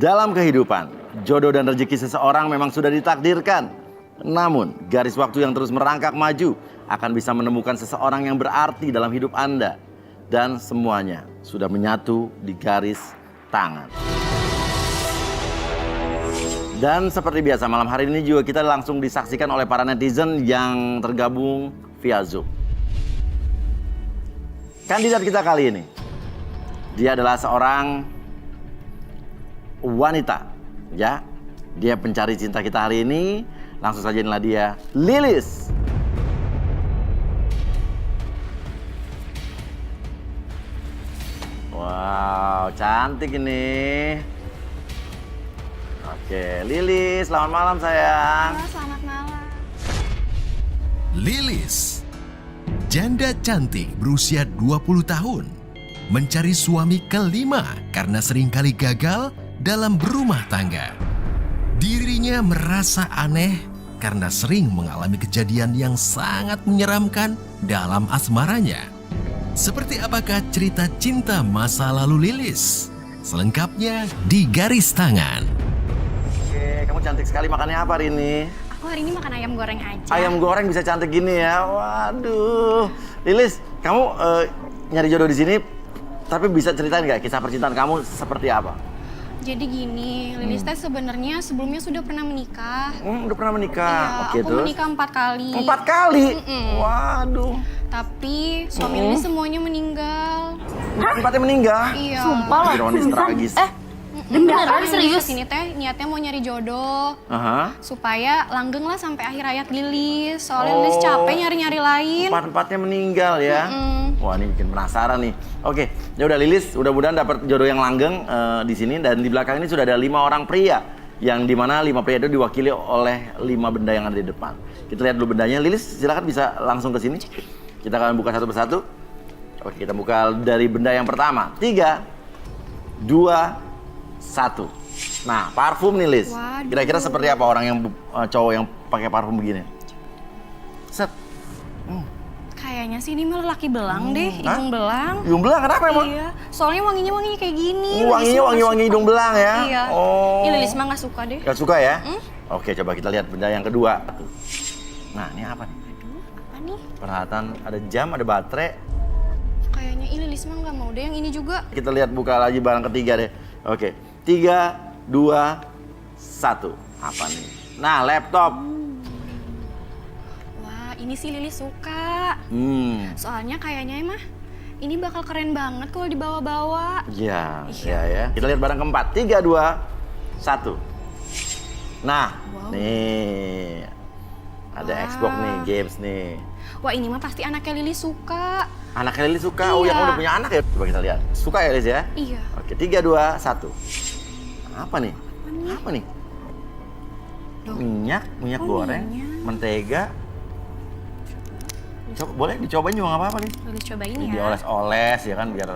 Dalam kehidupan, jodoh dan rezeki seseorang memang sudah ditakdirkan. Namun, garis waktu yang terus merangkak maju akan bisa menemukan seseorang yang berarti dalam hidup Anda. Dan semuanya sudah menyatu di garis tangan. Dan seperti biasa, malam hari ini juga kita langsung disaksikan oleh para netizen yang tergabung via Zoom. Kandidat kita kali ini, dia adalah seorang wanita, ya. Dia pencari cinta kita hari ini. Langsung saja inilah dia, Lilis. Wow, cantik ini. Oke, Lilis, selamat malam sayang. Halo, selamat malam. Lilis, janda cantik berusia 20 tahun, mencari suami kelima karena seringkali gagal dalam berumah tangga. Dirinya merasa aneh karena sering mengalami kejadian yang sangat menyeramkan dalam asmaranya. Seperti apakah cerita cinta masa lalu Lilis? Selengkapnya di Garis Tangan. Oke, kamu cantik sekali. Makannya apa hari ini? Aku hari ini makan ayam goreng aja. Ayam goreng bisa cantik gini ya. Waduh. Lilis, kamu nyari jodoh di sini, tapi bisa ceritain nggak kisah percintaan kamu seperti apa? Jadi gini, Lilis teh sebenarnya sebelumnya sudah pernah menikah. Udah pernah menikah? Iya, Oke, aku terus? menikah 4 kali. 4 kali? Waduh. Tapi suami Lilis semuanya meninggal. 4-nya meninggal? Iya. Sumpah lah. Ironis tragis. Beneran Lilis serius? kesini teh niatnya mau nyari jodoh. Aha. Supaya langgeng lah sampai akhir hayat Lilis. Soalnya Lilis capek nyari-nyari lain. 4-4-nya meninggal ya? Wah, ini bikin penasaran nih. Oke, ya udah Lilis, mudah-mudahan dapat jodoh yang langgeng di sini. Dan di belakang ini sudah ada 5 orang pria, yang dimana 5 pria itu diwakili oleh 5 benda yang ada di depan. Kita lihat dulu bendanya. Lilis, silakan bisa langsung ke sini. Kita akan buka satu persatu. Oke, kita buka dari benda yang pertama. 3, 2, 1. Nah, parfum nih Lilis. Waduh. Kira-kira seperti apa orang yang cowok yang pakai parfum begini? Set. Kayaknya sih ini mah laki belang deh, hidung belang. Hidung belang kenapa emang? Iya, soalnya wanginya kayak gini. Wanginya Lilis mah wangi-wangi nggak hidung suka. belang ya? Iya. Oh. Ih, Lilis mah nggak suka deh. Gak suka ya? Oke, coba kita lihat benda yang kedua. Nah, ini apa nih? Apa nih? Peralatan, ada jam, ada baterai. Kayaknya Lilis mah nggak mau deh yang ini juga. Kita lihat buka lagi barang ketiga deh. Oke, 3, 2, 1. Apa nih? Nah, laptop. Wah, ini sih Lilis suka. Soalnya kayaknya emang ini bakal keren banget kalau dibawa-bawa. Iya, Iya. ya. Kita lihat barang keempat. 3, 2, 1. Nah, Wow. nih. Ada Wah. Xbox nih, games nih. Wah, ini mah pasti anaknya Lilis suka. Anaknya Lilis suka? Oh, Iya. yang udah punya anak ya? Coba kita lihat. Suka ya Lilis ya? Iya. Oke, 3, 2, 1. Apa nih? nih? Apa nih? Loh. Minyak Oh, goreng, minyak. mentega. Coba, boleh dicobain juga nggak apa-apa nih. Lilis cobain Ini ya. dioles-oles ya kan biar.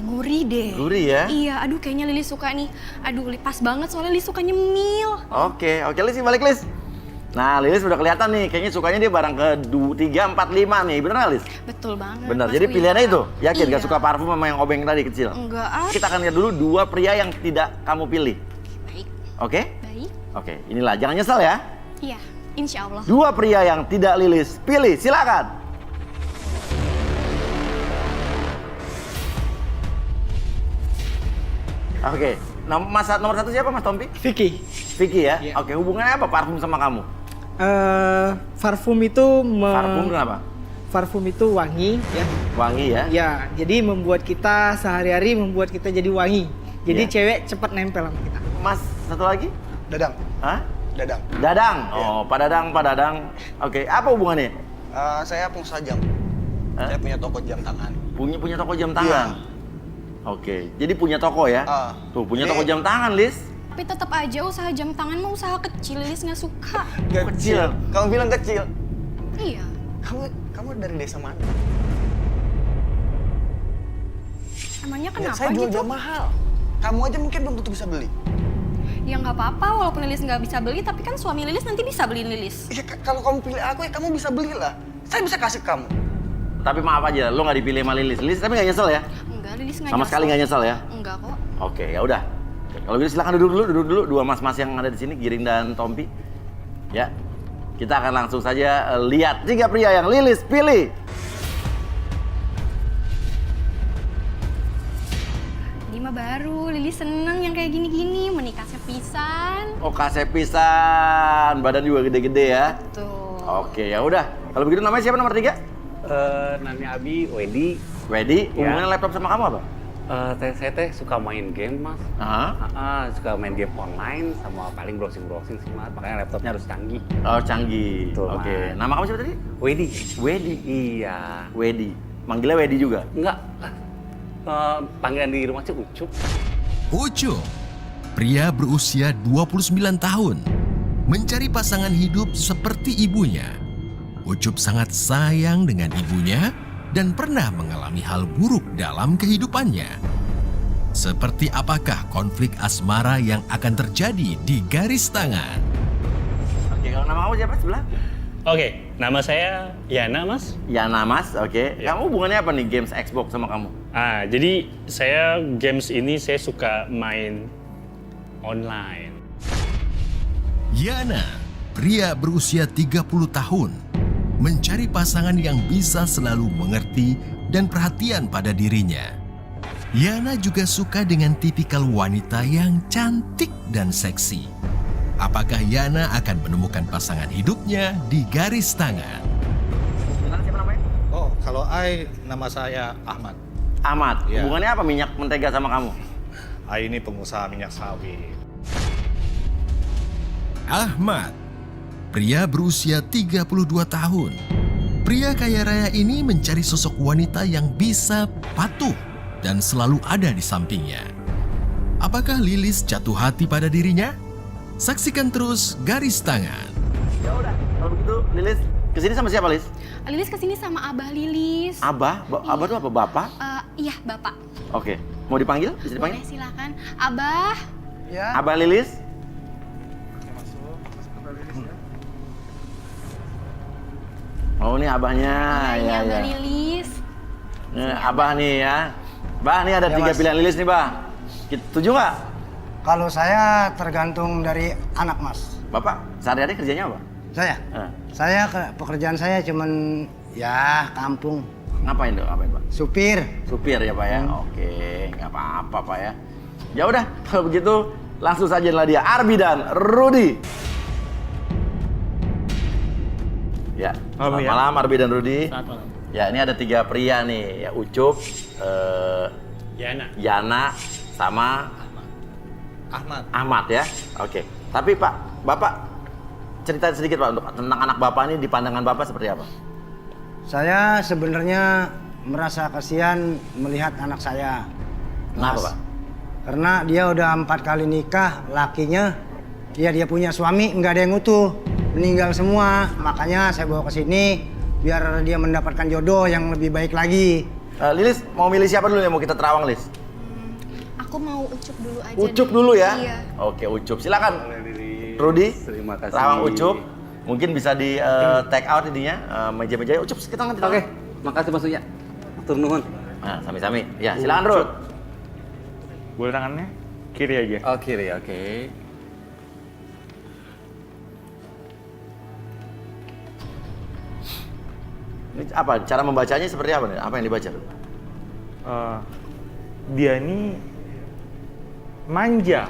Gurih deh. Gurih ya? Iya, aduh kayaknya Lilis suka nih. Aduh, pas banget soalnya Lilis suka nyemil. Oke, Lilis balik Lilis. Nah, Lilis udah kelihatan nih, kayaknya sukanya dia barang ke 3, 4, 5 nih, bener nggak Lilis? Betul banget. Bener, Mas jadi Wira. pilihannya itu? Yakin Iya. gak suka parfum sama yang obeng tadi kecil? Enggak ah. Kita akan lihat dulu 2 pria yang tidak kamu pilih. Baik, Oke? baik. Oke, inilah, jangan nyesel ya. Iya, insya Allah. 2 pria yang tidak Lilis pilih, silakan. Oke, nomor 1 siapa Mas Tompi? Vicky, Vicky ya? Iya. Oke, hubungannya apa parfum sama kamu? parfum itu Parfum kenapa? parfum itu wangi ya. Wangi ya? Ya, jadi membuat kita sehari-hari membuat kita jadi wangi. Jadi Iya. cewek cepat nempel sama kita. Mas, satu lagi? Dadang, Hah? Dadang. Dadang? Oh, Pak Dadang. Oke, apa hubungannya? Saya pengusaha jam. Hah? Saya punya toko jam tangan. Punya toko jam tangan? Oke, jadi punya toko ya? Ah. Tuh, punya Ini- toko jam tangan, Lis. Tapi tetap aja usaha jam tangan mah usaha kecil. Lilis nggak suka. Kecil. Kamu bilang kecil. Iya. Kamu dari desa mana? Emangnya Ya, kenapa saya jual gitu? jam mahal. Kamu aja mungkin belum tentu bisa beli. Ya nggak apa-apa, walaupun Lilis nggak bisa beli, tapi kan suami Lilis nanti bisa beliin Lilis. Ya, kalau kamu pilih aku ya kamu bisa belilah. Saya bisa kasih ke kamu. Tapi maaf aja, lo nggak dipilih sama Lilis. Lilis tapi nggak nyesel ya? Enggak, Lilis nggak Sama nyesel. sekali nggak nyesel ya? Enggak kok. Oke, ya udah. Kalau gitu silakan duduk dulu. Dua mas-mas yang ada di sini, Giring dan Tompi. Ya, kita akan langsung saja lihat 3 pria yang Lilis pilih. Ini mah baru, Lilis seneng yang kayak gini-gini, menikah sepisan. Oh, kasepisan, badan juga gede-gede ya. Tuh. Oke, ya udah. Kalau begitu namanya siapa nomor 3? Namanya Abi, Wedi. Wedi, Ya. hubungannya laptop sama kamu apa? Saya suka main game, Mas. Aha. Suka main game online sama paling browsing sih, Mas. Makanya laptopnya harus canggih. Oh, canggih. Betul, Oke, Mas. nama kamu siapa tadi? Wedi. Wedi. Iya. Wedi. Manggilnya Wedi juga. Enggak. Panggilan di rumah sih Ucup. Ucup, pria berusia 29 tahun, mencari pasangan hidup seperti ibunya. Ucup sangat sayang dengan ibunya dan pernah mengalami hal buruk dalam kehidupannya. Seperti apakah konflik asmara yang akan terjadi di garis tangan? Oke, kalau nama kamu siapa sebelah? Oke, nama saya Yana, Mas. Yana Mas, oke. Ya. Kamu hubungannya apa nih games Xbox sama kamu? Jadi saya games ini saya suka main online. Yana, pria berusia 30 tahun, mencari pasangan yang bisa selalu mengerti dan perhatian pada dirinya. Yana juga suka dengan tipikal wanita yang cantik dan seksi. Apakah Yana akan menemukan pasangan hidupnya di garis tangan? Benar siapa namanya? Oh, kalau nama saya Ahmad. Ahmad. Ya. Hubungannya apa minyak mentega sama kamu? Ini pengusaha minyak sawit. Ahmad, pria berusia 32 tahun. Pria kaya raya ini mencari sosok wanita yang bisa patuh dan selalu ada di sampingnya. Apakah Lilis jatuh hati pada dirinya? Saksikan terus Garis Tangan. Ya udah, kalau begitu Lilis kesini sama siapa, Lilis? Lilis kesini sama Abah Lilis. Abah? Abah tuh apa? Bapak? Iya, Bapak. Oke, mau dipanggil? Bisa dipanggil? Boleh silakan. Abah. Ya. Abah Lilis? Oh, ini abahnya. Ini Ya, Abah ya. Lilis. Nih, abah nih ya. Bah, nih ada Ya, 3 Mas. pilihan Lilis nih, Bah. Setuju nggak? Kalau saya tergantung dari anak mas. Bapak, sehari-hari kerjanya apa? Saya, Eh, pekerjaan saya cuman ya kampung, ngapain tuh? Ngapain, Pak? supir. Supir ya, Pak ya? Oke, nggak apa-apa, Pak ya. Ya udah, kalau begitu langsung saja lah dia, Arbi dan Rudi. Ya, selamat ya. malam Arbi dan Rudi. Selamat malam. Ya, ini ada 3 pria nih, ya Ucup, Yana. Yana, sama Ahmad. Ahmad ya. Oke. Tapi Pak, Bapak cerita sedikit Pak untuk tentang anak Bapak ini di pandangan Bapak seperti apa? Saya sebenarnya merasa kasihan melihat anak saya. Kenapa, Mas. Pak? Karena dia udah 4 kali nikah, lakinya dia punya suami, nggak ada yang utuh, meninggal semua. Makanya saya bawa ke sini biar dia mendapatkan jodoh yang lebih baik lagi. Lilis, mau milih siapa dulu yang mau kita terawang, Lis? Aku mau Ucup dulu aja. Ucup deh. dulu ya? Iya. Oke, Ucup. Silakan. Lilis. Rudi, Terima kasih. terawang Ucup. Mungkin bisa di take out ininya, meja-mejanya. Ucup, kita tangan. Oke, makasih Mas Uya. Atur nuhun. Nah, sami-sami. Ya, silakan Rud. Boleh tangannya kiri aja. Oh, kiri, oke. Ini apa? Cara membacanya seperti apa nih? Apa yang dibaca? Rud? Dia ini manja.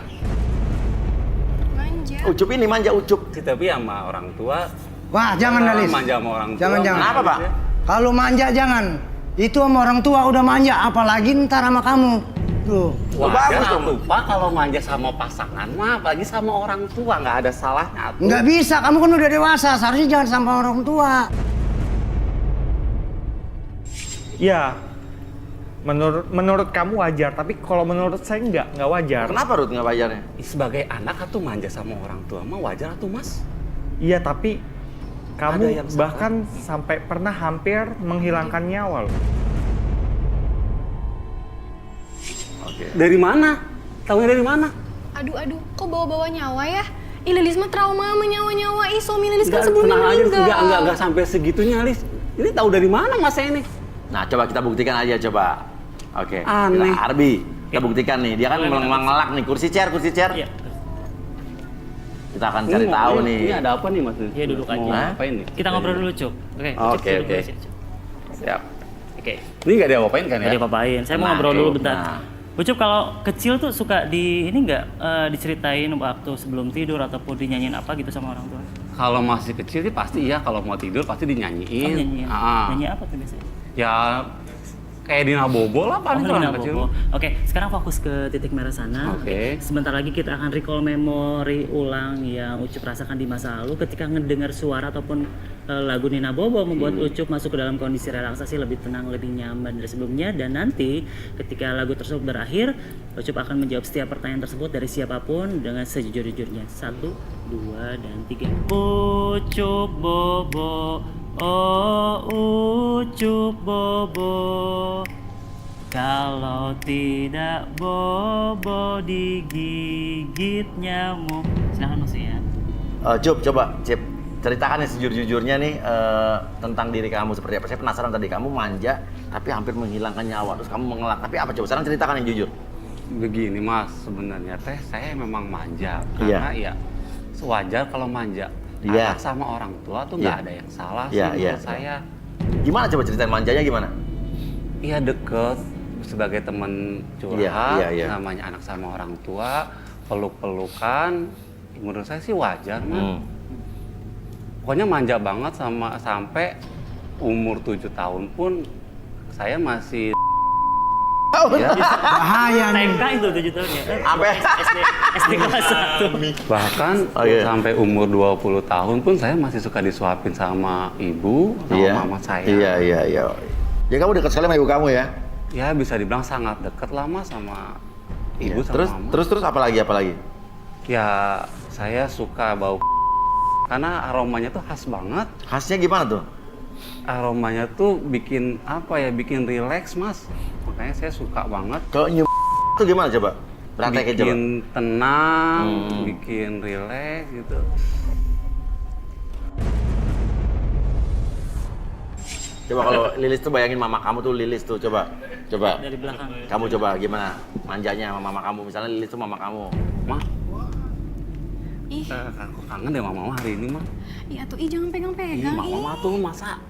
Manja. Ucup ini manja Ucup. Tapi sama orang tua. Wah, jangan Dalis. Manja sama orang tua. Jangan, jangan. Kenapa, Pak? Kalau manja jangan. Itu sama orang tua udah manja, apalagi ntar sama kamu. Tuh. Wajar bagus dong. atuh, Pak, kalau manja sama pasangan mah apalagi sama orang tua nggak ada salahnya atuh. Nggak bisa, kamu kan udah dewasa, seharusnya jangan sama orang tua. Ya, menurut kamu wajar, tapi kalau menurut saya nggak wajar. Kenapa Rud nggak wajarnya? Sebagai anak atuh manja sama orang tua mah wajar atuh, Mas. Iya, tapi Ada kamu yang salah. bahkan sampai pernah hampir menghilangkan nyawa loh. Oke. Dari mana? Tahunya dari mana? Aduh, kok bawa-bawa nyawa ya? Ih, Lilis mah trauma sama nyawa-nyawa. Ih, suami Lilis kan Nggak, sebelumnya tenang aja, meninggal. nggak sampai segitunya, Lis. Ini tahu dari mana Mas ini? Nah, coba kita buktikan aja coba. Oke. Aneh. Kita Arbi, kita buktikan nih. Dia kan mengelak nih. Kursi chair. Iya. Kita akan cari tahu nih. Ini ada apa nih Mas? Iya, duduk aja. Mau ngapain nih? Kita ngobrol dulu, Cuk. Oke. Oke, Cuk, duduk oke. dulu sini, Cuk. Siap. Oke. Ini nggak diapa-apain kan ya? Tadi apa-apain. Saya mau Nah, ngobrol dulu oke. bentar. Nah. Ucup kalau kecil tuh suka ini nggak diceritain waktu sebelum tidur ataupun dinyanyiin apa gitu sama orang tua? Kalau masih kecil sih pasti iya, kalau mau tidur pasti dinyanyiin. Oh, nyanyi. Ah. Nyanyi apa tuh biasanya? Ya kayak Dina Bobo lah paling kalau Lina anak kecil. Bobo. Oke, sekarang fokus ke titik merah sana. Oke. Sebentar lagi kita akan recall memori ulang yang Ucup rasakan di masa lalu ketika ngedengar suara ataupun lagu Nina Bobo membuat Ucup masuk ke dalam kondisi relaksasi lebih tenang, lebih nyaman dari sebelumnya. Dan nanti ketika lagu tersebut berakhir, Ucup akan menjawab setiap pertanyaan tersebut dari siapapun dengan sejujur-jujurnya. 1, 2, dan 3. Ucup Bobo, oh Ucup Bobo. Kalau tidak bobo digigit nyamuk. Silahkan Mas ya. Cup, coba Cip, ceritakan nih sejujur-jujurnya nih tentang diri kamu seperti apa. Saya penasaran tadi kamu manja tapi hampir menghilangkan nyawa, terus kamu mengelak. Tapi apa coba? Sekarang ceritakan yang jujur. Begini Mas, sebenarnya saya memang manja Iya. karena ya sewajar kalau manja. Iya. Anak sama orang tua tuh nggak Iya. ada yang salah Iya, sih iya. menurut saya. Gimana coba ceritain manjanya gimana? Iya deket sebagai teman curhat, Iya, iya. namanya anak sama orang tua, peluk-pelukan. Menurut saya sih wajar Mas. Pokoknya manja banget sampai umur 7 tahun pun saya masih ya. Bahaya nih. TK itu 7 tahun ya. Sampai SD kelas 1. Bahkan Oh, iya. sampai umur 20 tahun pun saya masih suka disuapin sama ibu, sama mama saya. Iya. Ya kamu dekat sekali sama ibu kamu ya? Ya bisa dibilang sangat dekat lah Mas sama ibu Iya. sama mama. Terus apa lagi? Ya saya suka bau karena aromanya tuh khas banget. Khasnya gimana tuh? Aromanya tuh bikin apa ya? Bikin rileks Mas. Makanya saya suka banget. Kalau nyium itu gimana coba? Praktekin coba. Bikin tenang, bikin rileks gitu. Coba kalau Lilis tuh bayangin mama kamu tuh Lilis tuh coba. Dari belakang. Kamu coba gimana manjanya sama mama kamu? Misalnya Lilis tuh mama kamu. Mah, Ih, aku kangen deh mama hari ini mah. ih atuh, ih jangan pegang-pegang. Mama tuh masa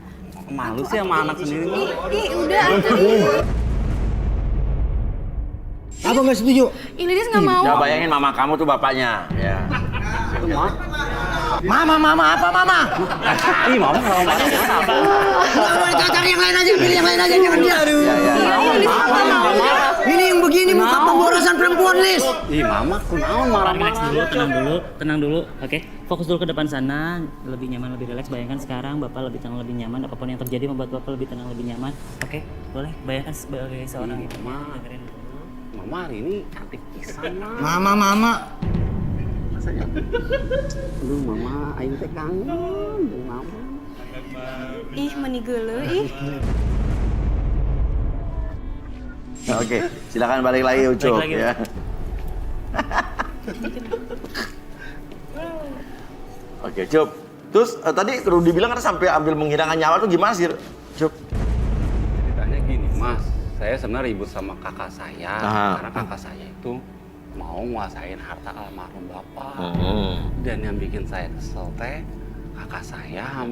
malu sih sama anak sendiri mah. Ih, udah atuh. Apa nggak setuju? Ih, Lilis nggak mau. Coba bayangin mama kamu tuh bapaknya. Ya. Itu mah. Mama apa mama? Ih, mama kalau marah apa? Cari yang lain aja, pilih yang lain aja, jangan dia. Ini yang begini muka pemborosan perempuan, Lis. Ih, mama kunaon marah. Relax dulu, tenang dulu. Oke, fokus dulu ke depan sana, lebih nyaman, lebih relax. Bayangkan sekarang Bapak lebih tenang, lebih nyaman. Apapun yang terjadi membuat Bapak lebih tenang, lebih nyaman. Oke, boleh. Bayangkan sebagai seorang ibu. Mama. Dengerin dulu. Mama hari ini cantik pisan mah. Mama. Rasanya. Aduh, mama aing teh kangen jeung mama. Ih, meni geuleuh ih. Oke, silakan balik lagi Ucup Balik lagi. ya. Oke, Cup. Terus tadi Rudi bilang kan sampai ambil menghilangkan nyawa tuh gimana sih, Cup? Ceritanya gini, Mas. Saya sebenarnya ribut sama kakak saya karena kakak saya itu mau nguasain harta almarhum bapak. Dan yang bikin saya kesel teh kakak saya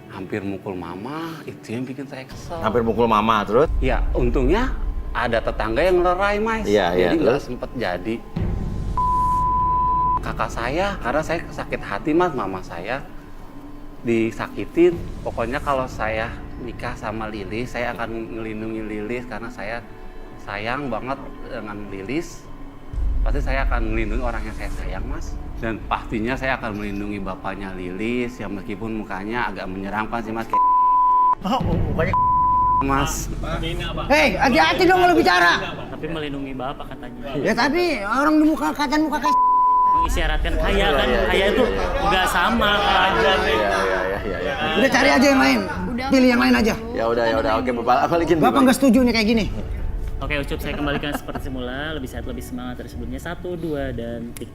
hampir mukul mama, itu yang bikin saya kesel. Hampir mukul mama terus? Ya, untungnya ada tetangga yang ngelerai, Mas. Iya, jadi nggak terus? sempet jadi. Kakak saya, karena saya sakit hati, Mas, mama saya disakitin. Pokoknya kalau saya nikah sama Lilis, saya akan ngelindungi Lilis karena saya sayang banget dengan Lilis. Pasti saya akan melindungi orang yang saya sayang, Mas. Dan pastinya saya akan melindungi bapaknya Lilis yang meskipun mukanya agak menyeramkan sih, Mas. Oh, mukanya Mas. Hei, hati-hati dong kalau bicara. Tapi melindungi Bapak katanya. Ya tapi orang di muka katain muka kayak Mengisyaratkan kaya kan, kaya itu nggak sama kan. Iya. udah cari aja yang lain. Pilih yang lain aja. Ya udah. Oke, balikin. Bapak nggak setuju nih kayak gini. Oke, Ucup, saya kembalikan seperti semula, lebih sehat, lebih semangat dari sebelumnya. 1, 2, dan 3.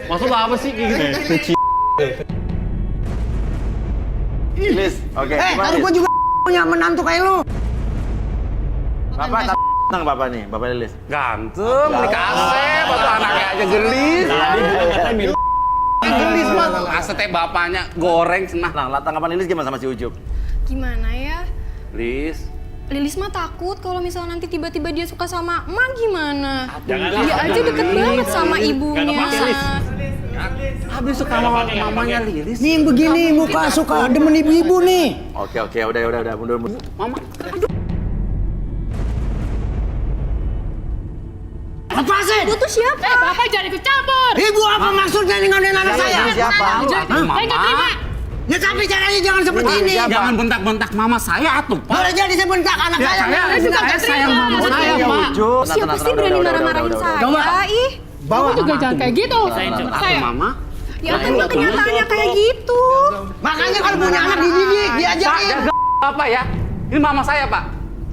Maksud apa sih kayak gitu? Lilis, oke. Gimana, kalau Lilis? gua juga punya menantu kayak lu. Bapak ganteng bapak nih, bapak Lilis. Ganteng, dikasih, bapak anaknya aja gelis. Gelis mah, asal teh bapaknya goreng cenah. Nah, tanggapan Lilis gimana sama si Ucup? Gimana ya? Lis, Lilis mah takut kalau misalnya nanti tiba-tiba dia suka sama emak gimana? Jangan Dia aja deket banget sama ibunya. habis suka sama mamanya Lilis. Nih yang begini muka suka demen ibu-ibu nih. Oke, udah, mundur. Mama, Lepasin! Lu tuh siapa? Bapak jangan ikut campur. Ibu apa maksudnya dengan anak saya? Siapa? Mama. Ya tapi caranya jangan seperti ini. Jangan bentak-bentak mama saya atuh, Pak. Boleh jadi sebentar anak Ya, saya sayang mama saya, Pak. Ucup. Siapa sih berani marah-marahin saya? Ih, Bawa. Juga jangan kayak gitu. Aku mama. ya kan kenyataannya kayak gitu. Makanya kalau punya anak dididik, diajarin. Apa ya? Ini mama saya, Pak.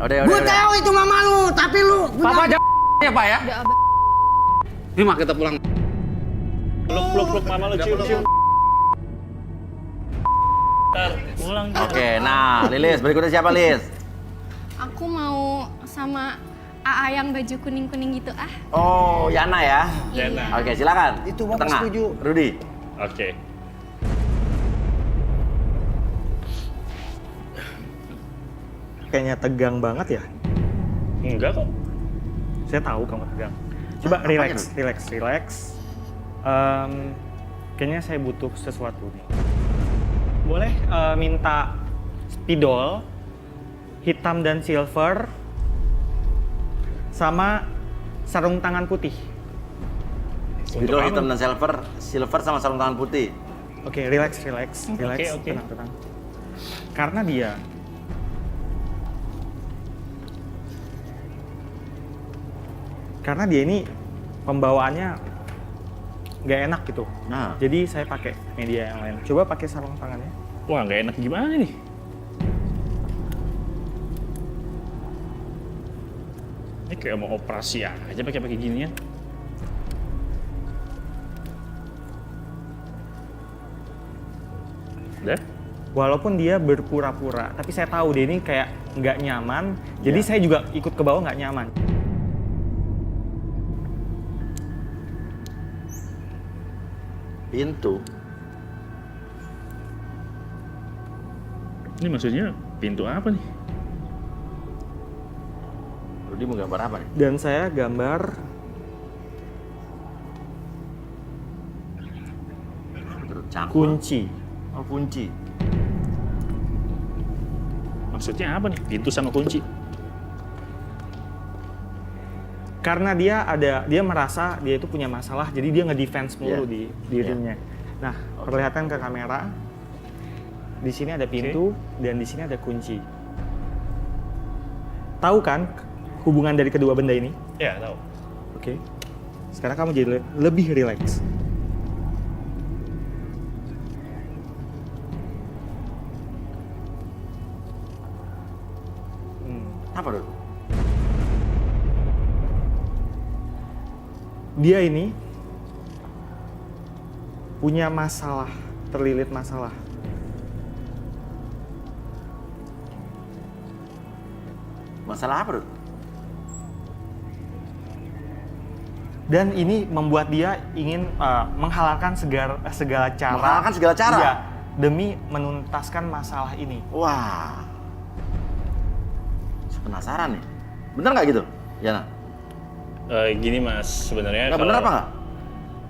Udah. Gue tahu itu mama lu, tapi lu Papa ya, Pak ya. Udah, Abang. Ini mah kita pulang. Peluk mama lu cium-cium. Pulang. Oke, nah Lilis, berikutnya siapa Lilis? Aku mau sama AA yang baju kuning-kuning gitu ah. Oh, Yana ya? Yana. Oke, silakan. Itu Ke Bapak tengah. setuju. Rudi. Oke. Kayaknya tegang banget ya? Enggak kok. Saya tahu kamu tegang. Coba relax. Kayaknya saya butuh sesuatu nih. Boleh minta spidol hitam dan silver sama sarung tangan putih. Spidol hitam dan silver sama sarung tangan putih. Oke, relax. Oke. Tenang. Karena dia ini pembawaannya nggak enak gitu. Nah, Jadi saya pakai media yang lain. Coba pakai sarung tangannya. Wah, nggak enak gimana nih? Ini kayak mau operasi aja pakai ginian. Udah? Walaupun dia berpura-pura, tapi saya tahu dia ini kayak nggak nyaman. Jadi saya juga ikut ke bawah nggak nyaman. pintu. Ini maksudnya pintu apa nih? Rudi mau gambar apa nih? Dan saya gambar Cangkul. kunci. Oh, kunci. Maksudnya apa nih? Pintu sama kunci? Karena dia merasa dia itu punya masalah, jadi dia ngedefense mulu di dirinya. Nah, perlihatkan ke kamera. Di sini ada pintu dan di sini ada kunci. Tahu kan hubungan dari kedua benda ini? Ya, tahu. Oke. Sekarang kamu jadi lebih rileks. Apa dulu? Dia ini punya masalah, terlilit masalah. Masalah apa, Bro? Dan ini membuat dia ingin menghalalkan segala cara. Menghalalkan segala cara? Iya, demi menuntaskan masalah ini. Wah. Saya penasaran nih. Bener nggak gitu, Yana? Gini Mas, sebenarnya Nggak bener apa nggak?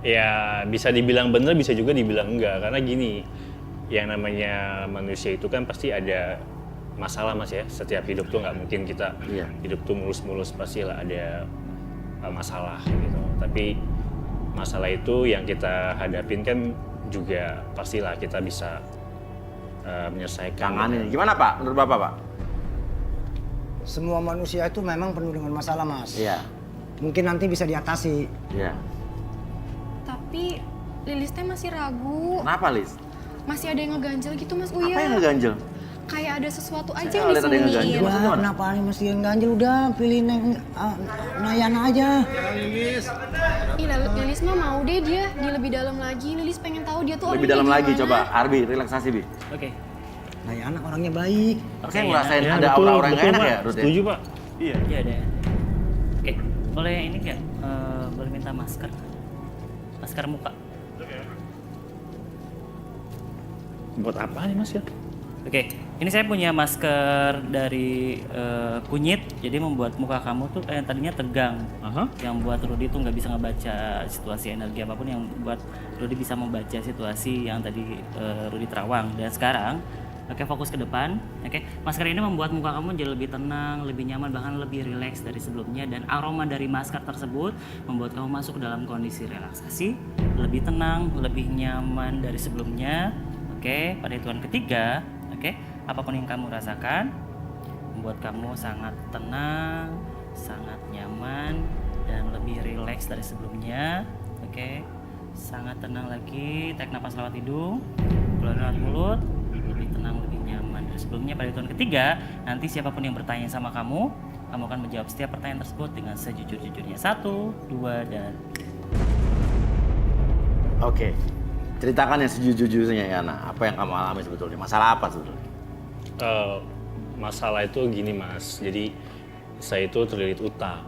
Ya bisa dibilang bener, bisa juga dibilang enggak. Karena gini, yang namanya manusia itu kan pasti ada masalah Mas ya. Setiap hidup tuh nggak mungkin kita hidup tuh mulus-mulus, pastilah ada masalah gitu. Tapi masalah itu yang kita hadapin kan juga pastilah kita bisa menyelesaikan. Tanganin. Gimana Pak? Menurut Bapak Pak? Semua manusia itu memang penuh dengan masalah, Mas. Iya. Mungkin nanti bisa diatasi. Iya. Tapi Lilis teh masih ragu. Kenapa, Lis? Masih ada yang ngeganjel gitu Mas Uya. Apa yang ngeganjel? Kayak ada sesuatu aja Saya yang lihat ada yang disembunyiin. ngeganjel. Maksudnya Wah, mana? kenapa ini mesti yang ganjel? Udah, pilih Nayana aja. Ih, Lilis mah mau deh dia lebih dalam lagi. Lilis pengen tahu dia tuh Lebih orangnya dalam lagi, gimana. coba. Arbi, relaksasi, Bi. Oke. Nah, Yana orangnya baik. Saya ngerasain Ya, ada betul, aura-aura yang betul, enak Pak. ya, Ruth? Setuju, Pak. Iya ada. Oke, boleh ini nggak? Boleh minta masker? Masker muka. Buat apa nih Mas ya? Oke, ini saya punya masker dari kunyit, jadi membuat muka kamu tuh tadinya tegang, yang buat Rudy tuh nggak bisa ngebaca situasi energi apapun, yang buat Rudy bisa membaca situasi yang tadi Rudy terawang. Dan sekarang, oke, fokus ke depan. Oke, masker ini membuat muka kamu jadi lebih tenang, lebih nyaman, bahkan lebih rileks dari sebelumnya. Dan aroma dari masker tersebut membuat kamu masuk ke dalam kondisi relaksasi, lebih tenang, lebih nyaman dari sebelumnya. Oke, pada hitungan ketiga, oke, apapun yang kamu rasakan membuat kamu sangat tenang, sangat nyaman, dan lebih rileks dari sebelumnya. Oke, sangat tenang lagi. Tarik nafas lewat hidung, keluar lewat mulut, lebih tenang, lebih nyaman dari sebelumnya. Pada hitungan ketiga, nanti siapapun yang bertanya sama kamu akan menjawab setiap pertanyaan tersebut dengan sejujur-jujurnya. 1, 2, dan Oke. Ceritakan yang sejujur-jujurnya Yana. Apa yang kamu alami sebetulnya? Masalah apa sebetulnya? Masalah itu gini Mas, jadi saya itu terlilit utang.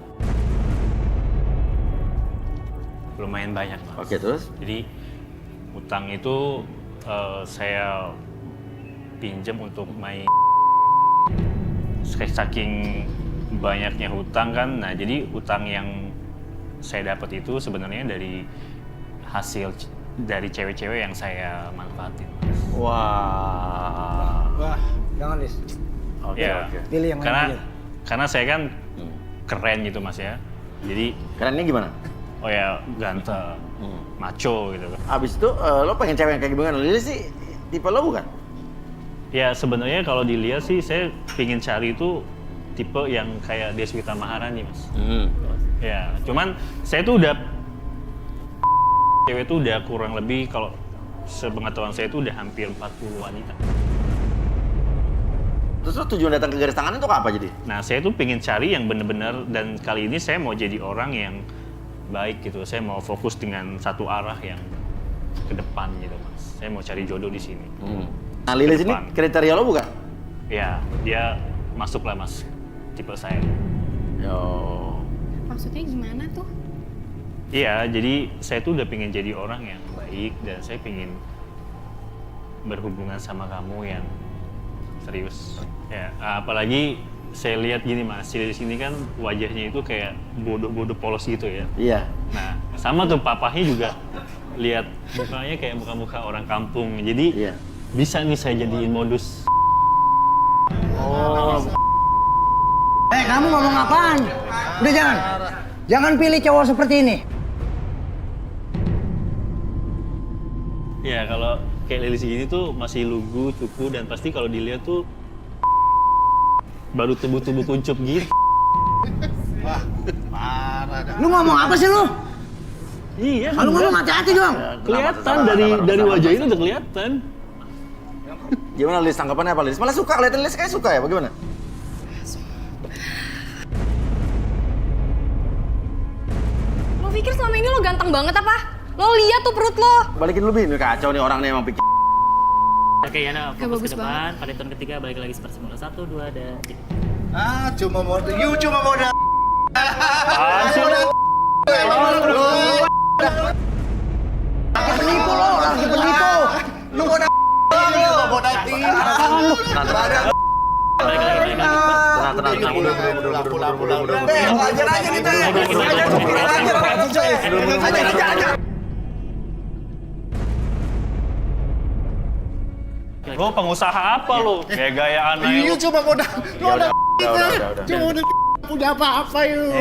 Lumayan banyak Mas. Oke, terus? Jadi utang itu saya pinjam untuk main. Saking banyaknya hutang kan, nah jadi utang yang saya dapat itu sebenarnya dari hasil dari cewek-cewek yang saya manfaatin. Wah. Wah, jangan Lis. Oke, Ya, oke. Pilih yang lain aja. karena saya kan keren gitu Mas ya. Jadi Kerennya gimana? oh ya ganteng, maco gitu kan. Abis itu lo pengen cewek yang kayak gimana? Lilis sih tipe lo bukan? Ya sebenarnya kalau dilihat sih saya pingin cari itu tipe yang kayak Deswita Maharani Mas. Ya, cuman saya tuh udah cewek tuh udah kurang lebih kalau sepengetahuan saya itu udah hampir 40 wanita. Terus lo tujuan datang ke garis tangan itu apa jadi? Nah, saya tuh pengen cari yang bener-bener, dan kali ini saya mau jadi orang yang baik gitu. Saya mau fokus dengan satu arah yang ke depan gitu, Mas. Saya mau cari jodoh di sini. Nah, Lilis ini kriteria lo bukan? Ya, dia masuk lah, Mas. Tipe saya. Yo. Maksudnya gimana tuh? Iya, jadi saya tuh udah pengen jadi orang yang baik, dan saya pengen berhubungan sama kamu yang serius. Ya, apalagi saya lihat gini Mas, di sini kan wajahnya itu kayak bodoh-bodoh polos gitu ya. Iya. Nah, sama tuh papahnya juga lihat mukanya kayak muka-muka orang kampung. Jadi bisa nih saya jadiin modus. Oh. Kamu ngomong apaan? Udah jangan. Jangan pilih cowok seperti ini. Ya, kalau kayak Lilis gini tuh masih lugu, cupu, dan pasti kalau dilihat tuh baru tubuh-tubuh kuncup gitu. Wah, parah dah. Lu ngomong apa sih lu? Iya. Kalau ngomong hati-hati dong. Kelihatan dari wajah itu udah kelihatan. Gimana Lilis, tanggapannya apa Lilis? Malah suka, liatin Lilis kayak suka ya, bagaimana? Lo pikir selama ini lo ganteng banget apa? Lo lihat tuh perut lo. Balikin lu Bin, kacau nih orang nih emang pikir. Oke, Yana, Oke, fokus bagus ke depan. Pada hitungan ketiga balik lagi seperti semula. 1, 2, dan 3. Cuma modal. You cuma modal. Lagi penipu lo, lagi penipu. Lu modal. Lu modal tinggi. Tenang. Ajar aja kita. Ajar. Lo pengusaha apa lo? Gaya-gayaan aja You lo. cuma modal. Lu modal. Udah. Cuma modal punya apa-apa yuk.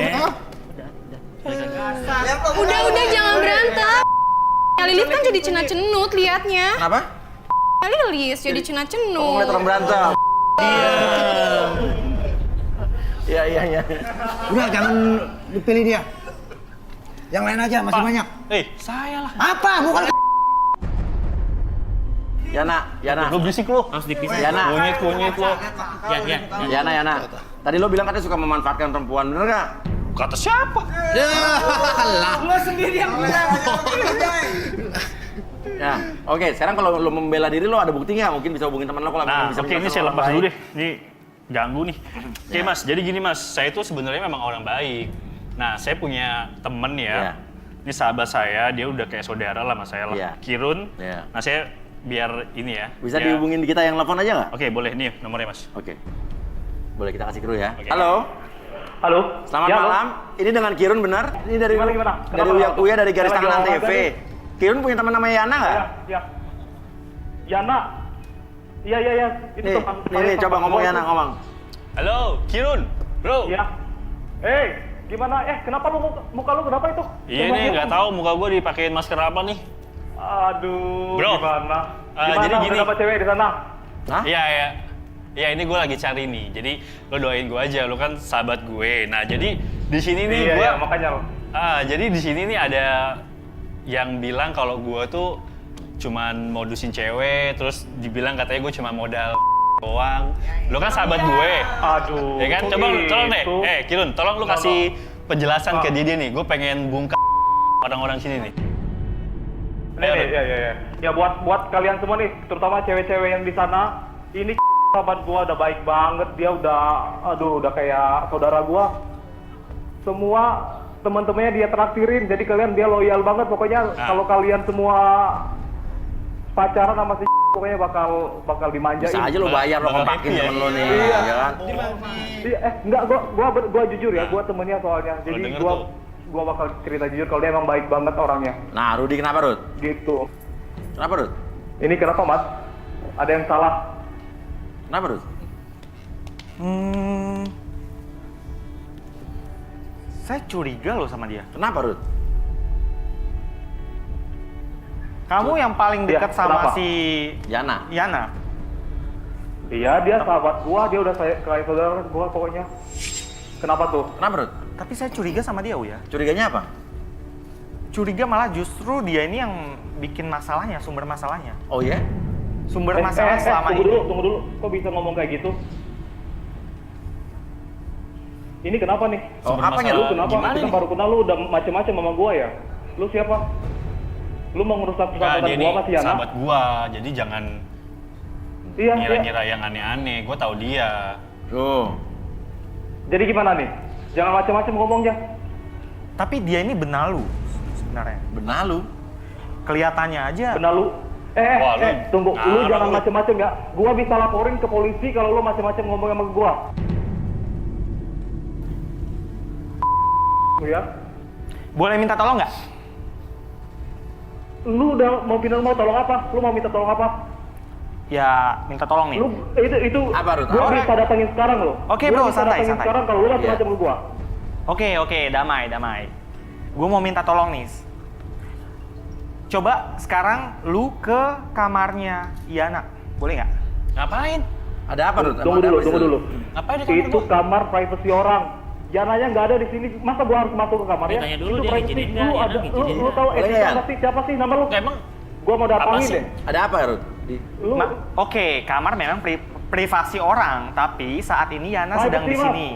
Udah jangan berantem. Ya Lilis kan jadi cenut-cenut liatnya. Kenapa? Ya Lilis jadi cenut-cenut. Oh, ngeliat orang berantem. Iya. Udah jangan dipilih dia. Yang lain aja masih banyak. Saya lah. Apa? Bukan. Yana. Lo berisik lo. Harus dipisah. Yana. Kunyit lo. Yana. Tadi lo bilang katanya suka memanfaatkan perempuan, bener nggak? Kata siapa? Lo sendiri yang bilang. Ya, oke. Sekarang kalau lo membela diri lo ada bukti nggak? Mungkin bisa hubungin teman lo kalau memang Nah, bisa. oke, ini saya lepas dulu deh. Ini ganggu nih. Oke Mas, jadi gini Mas, saya itu sebenarnya memang orang baik. Nah, saya punya temen ya. Ini sahabat saya, dia udah kayak saudara lah sama saya lah. Kirun. Nah, saya biar ini ya. Bisa dihubungin kita yang telepon aja nggak? Oke, boleh nih nomornya Mas. Oke. Boleh kita kasih kru ya. Oke. Halo. Halo. Selamat malam. Ini dengan Kirun benar? Ini dari dari Uya Kuya dari Garis Tangan TV. Kirun punya teman namanya Yana nggak? Iya. Yana. Iya. Ini coba ngomong Yana, ngomong. Halo, Kirun, bro. Iya. Gimana? Kenapa muka lu kenapa itu? Iya nih, nggak tahu muka gue dipakein masker apa nih. Aduh, Bro. gimana? Jadi gini. Kenapa cewek di sana? Iya. Ya ini gue lagi cari nih, jadi lo doain gue aja, lo kan sahabat gue. Nah jadi di sini nih gue, makanya lo. Jadi di sini nih ada yang bilang kalau gue tuh cuman modusin cewek, terus dibilang katanya gue cuma modal doang. Lo kan sahabat gue. Aduh. Ya kan, coba tolong deh. Kirun, tolong lo kasih penjelasan ke dia nih. Gue pengen bungkam orang-orang sini nih. Iya. Ya buat kalian semua nih, terutama cewek-cewek yang di sana, ini sahabat gua udah baik banget, dia udah kayak saudara gua. Semua teman-temannya dia traktirin, jadi kalian dia loyal banget. Pokoknya kalau kalian semua pacaran sama si pokoknya bakal dimanjain. Bisa aja lo bayar lo kompakin temen lo nih, ya kan? Enggak, gua jujur ya, gua temennya soalnya. Jadi gua bakal cerita jujur kalau dia emang baik banget orangnya. Nah, Rudi kenapa, Rud? Gitu. Kenapa, Rud? Ini kenapa, Mas? Ada yang salah? Kenapa, Rud? Saya curiga loh sama dia. Kenapa, Rud? Kamu yang paling dekat sama si Yana. Iya, dia sahabat gua, dia udah kayak saudara gua pokoknya. Kenapa tuh? Kenapa, Rud? Tapi saya curiga sama dia, Uya. Curiganya apa? Curiga malah justru dia ini yang bikin masalahnya, sumber masalahnya. Oh ya? Sumber masalah selama ini. Tunggu dulu. Kok bisa ngomong kayak gitu? Ini kenapa nih? Apanya lu? Kenapa? Kita baru kenal, lu udah macem-macem sama gua ya? Lu siapa? Lu mau ngerusak persahabatan gua sama si Yana? Sahabat gua, jadi jangan ngira-ngira yang aneh-aneh. Gua tahu dia. Jadi gimana nih? Jangan macem-macem ngomongnya. Tapi dia ini benalu sebenarnya. Benalu? Kelihatannya aja. Benalu. Tunggu. Lu jangan macem-macem ya. Gua bisa laporin ke polisi kalau lu macem-macem ngomong sama gua. Ya. Boleh minta tolong nggak? Lu udah mau tolong apa? Lu mau minta tolong apa? Ya, minta tolong nih. Lu itu apa, Rud? Gua bisa datangin sekarang lo. Oke, bro, santai. Sekarang kalau lu macam-macam ke gua. Oke, damai. Gue mau minta tolong nih. Coba sekarang lu ke kamarnya Yana, boleh nggak? Ngapain? Ada apa, Rud? Tunggu dulu. Ngapain di kamar Itu kamar privasi orang. Yananya nggak ada di sini. Masa gua harus masuk ke kamarnya? Tanya dulu itu dia privasi ngizinin lu nggak, ada. Yana ngizinin Lu tahu etika sih? Siapa sih nama lu? Emang gua mau datangin deh. Ada apa, Rud? Oke, kamar memang privasi orang, tapi saat ini Yana sedang di sini.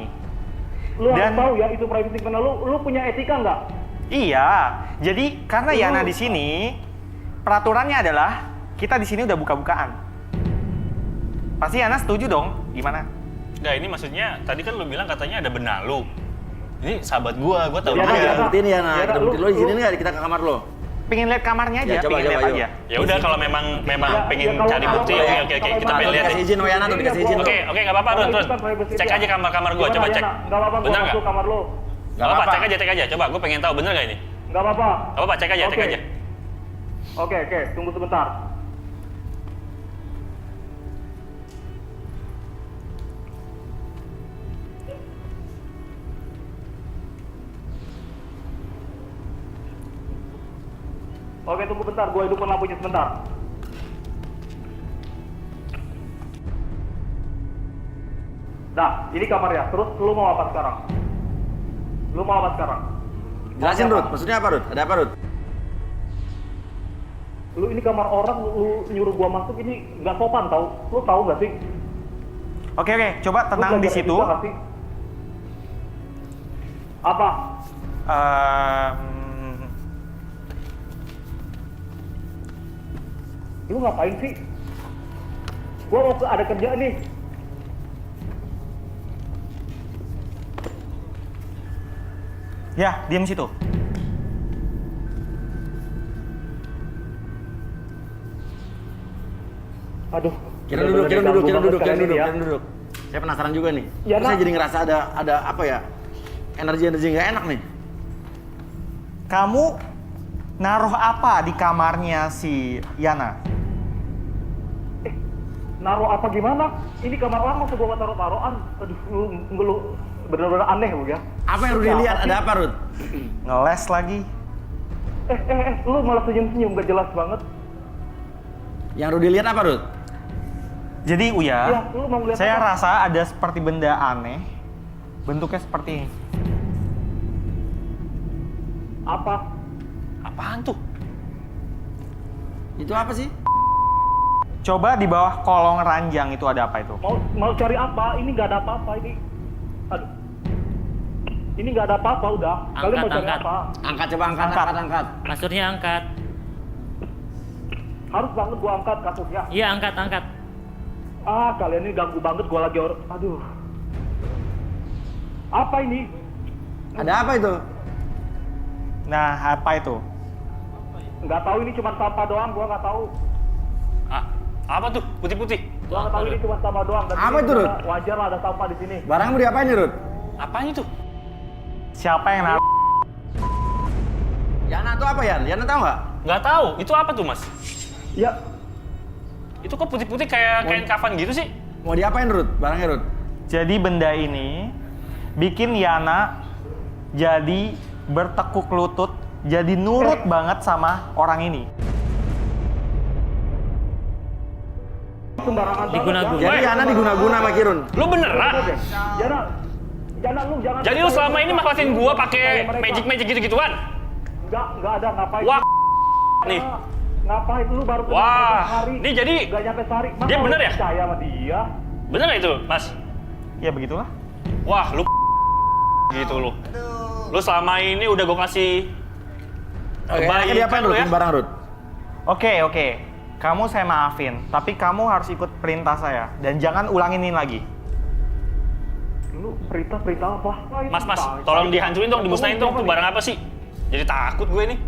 Lu harus tahu ya itu privasi mana lu punya etika nggak? Iya, jadi karena Yana di sini, peraturannya adalah kita di sini udah buka-bukaan. Pasti Yana setuju dong? Gimana? Nggak, ini maksudnya tadi kan lu bilang katanya ada benalu. Ini sahabat gua tahu Ya, dia. buktiin ya, nah. Kita buktiin lo izinin nggak kita ke kamar lo? Pengen lihat kamarnya aja, Ya, coba, pengen lihat aja. Ya udah kalau memang pengen cari bukti, oke kita pengen lihat. Dikasih izin Yana tuh, dikasih izin. Oke, nggak apa-apa, Run. Cek aja kamar gua, coba cek. Bener nggak? Kamar lu. Nggak apa-apa, cek aja. Coba, gua pengen tahu bener nggak ini? Nggak apa-apa. Nggak apa-apa, cek aja. Oke, tunggu sebentar. Oke, tunggu bentar, gue hidupin lampunya sebentar. Nah, ini kamarnya. Terus lu mau apa sekarang? Jelasin, Rud. Maksudnya apa, Rud? Ada apa, Rud? Lu ini kamar orang, lu nyuruh gua masuk, ini nggak sopan tau. Lu tahu nggak sih? Oke, coba tenang di situ. Apa? Lu ngapain sih? Gua mau ada kerja nih. Ya, diam situ. Aduh. Kira duduk. Saya penasaran juga nih. Ya, Terus saya jadi ngerasa ada apa ya? Energi nggak enak nih. Kamu naruh apa di kamarnya si Yana? Naruh apa gimana? Ini kamar orang masa gua taruh-taruhan. Aduh, lu bener-bener aneh lu ya. Apa yang Rudy lihat? Ada apa, Rud? Ngeles lagi. Lu malah senyum-senyum gak jelas banget. Yang Rudy lihat apa, Rud? Jadi Uya, Ya, lu mau lihat saya apa? rasa ada seperti benda aneh. Bentuknya seperti ini. Apa? Apaan tuh? Itu apa sih? Coba di bawah kolong ranjang itu ada apa itu? Mau cari apa? Ini nggak ada apa-apa ini. Aduh. Ini nggak ada apa-apa udah. Kalian mau cari apa? Angkat coba angkat. Kasurnya angkat. Harus banget gua angkat kasusnya. Iya, angkat. Ah, kalian ini ganggu banget gua lagi aduh. Apa ini? Ada apa itu? Nah, apa itu? Nggak tahu, ini cuma sampah doang, gua nggak tahu. Apa tuh? Putih-putih. Gua nggak tahu, ini cuma sampah doang. Dan Apa ini itu, Rud? wajar lah ada sampah di sini. Barang mau diapain nih, Rud? Apaan itu? Siapa yang naruh? Yana tuh apa, Yan? Yana tahu nggak? Nggak tahu. Itu apa tuh, Mas? Ya. Itu kok putih-putih kayak kain kafan gitu sih? Mau diapain, Rud? Barangnya, Rud? Jadi benda ini bikin Yana jadi bertekuk lutut, jadi nurut banget sama orang ini. Sembarangan banget. Diguna-guna. Jadi Yana diguna-guna sama Kirun. Lu beneran? Jana, lu jangan. Jadi lu selama ini makhlakin gua pakai magic gitu-gituan? Nggak ada, ngapain? Wah, nih. Ngapain lu baru kenal Wah, sehari? ini jadi Nggak nyampe sehari. Masa dia lu bener ya? percaya sama dia? Bener nggak itu, Mas? Ya begitulah. Wah, lu gitu lu. Lu selama ini udah gua kasih Kebaikan diapain, Rud? ya? Barang, Rud? Oke. Kamu saya maafin, tapi kamu harus ikut perintah saya dan jangan ulangin ini lagi. Lu perintah apa? Mas, tolong dihancurin dong, dimusnahin dong. Tuh barang apa sih? Jadi takut gue nih.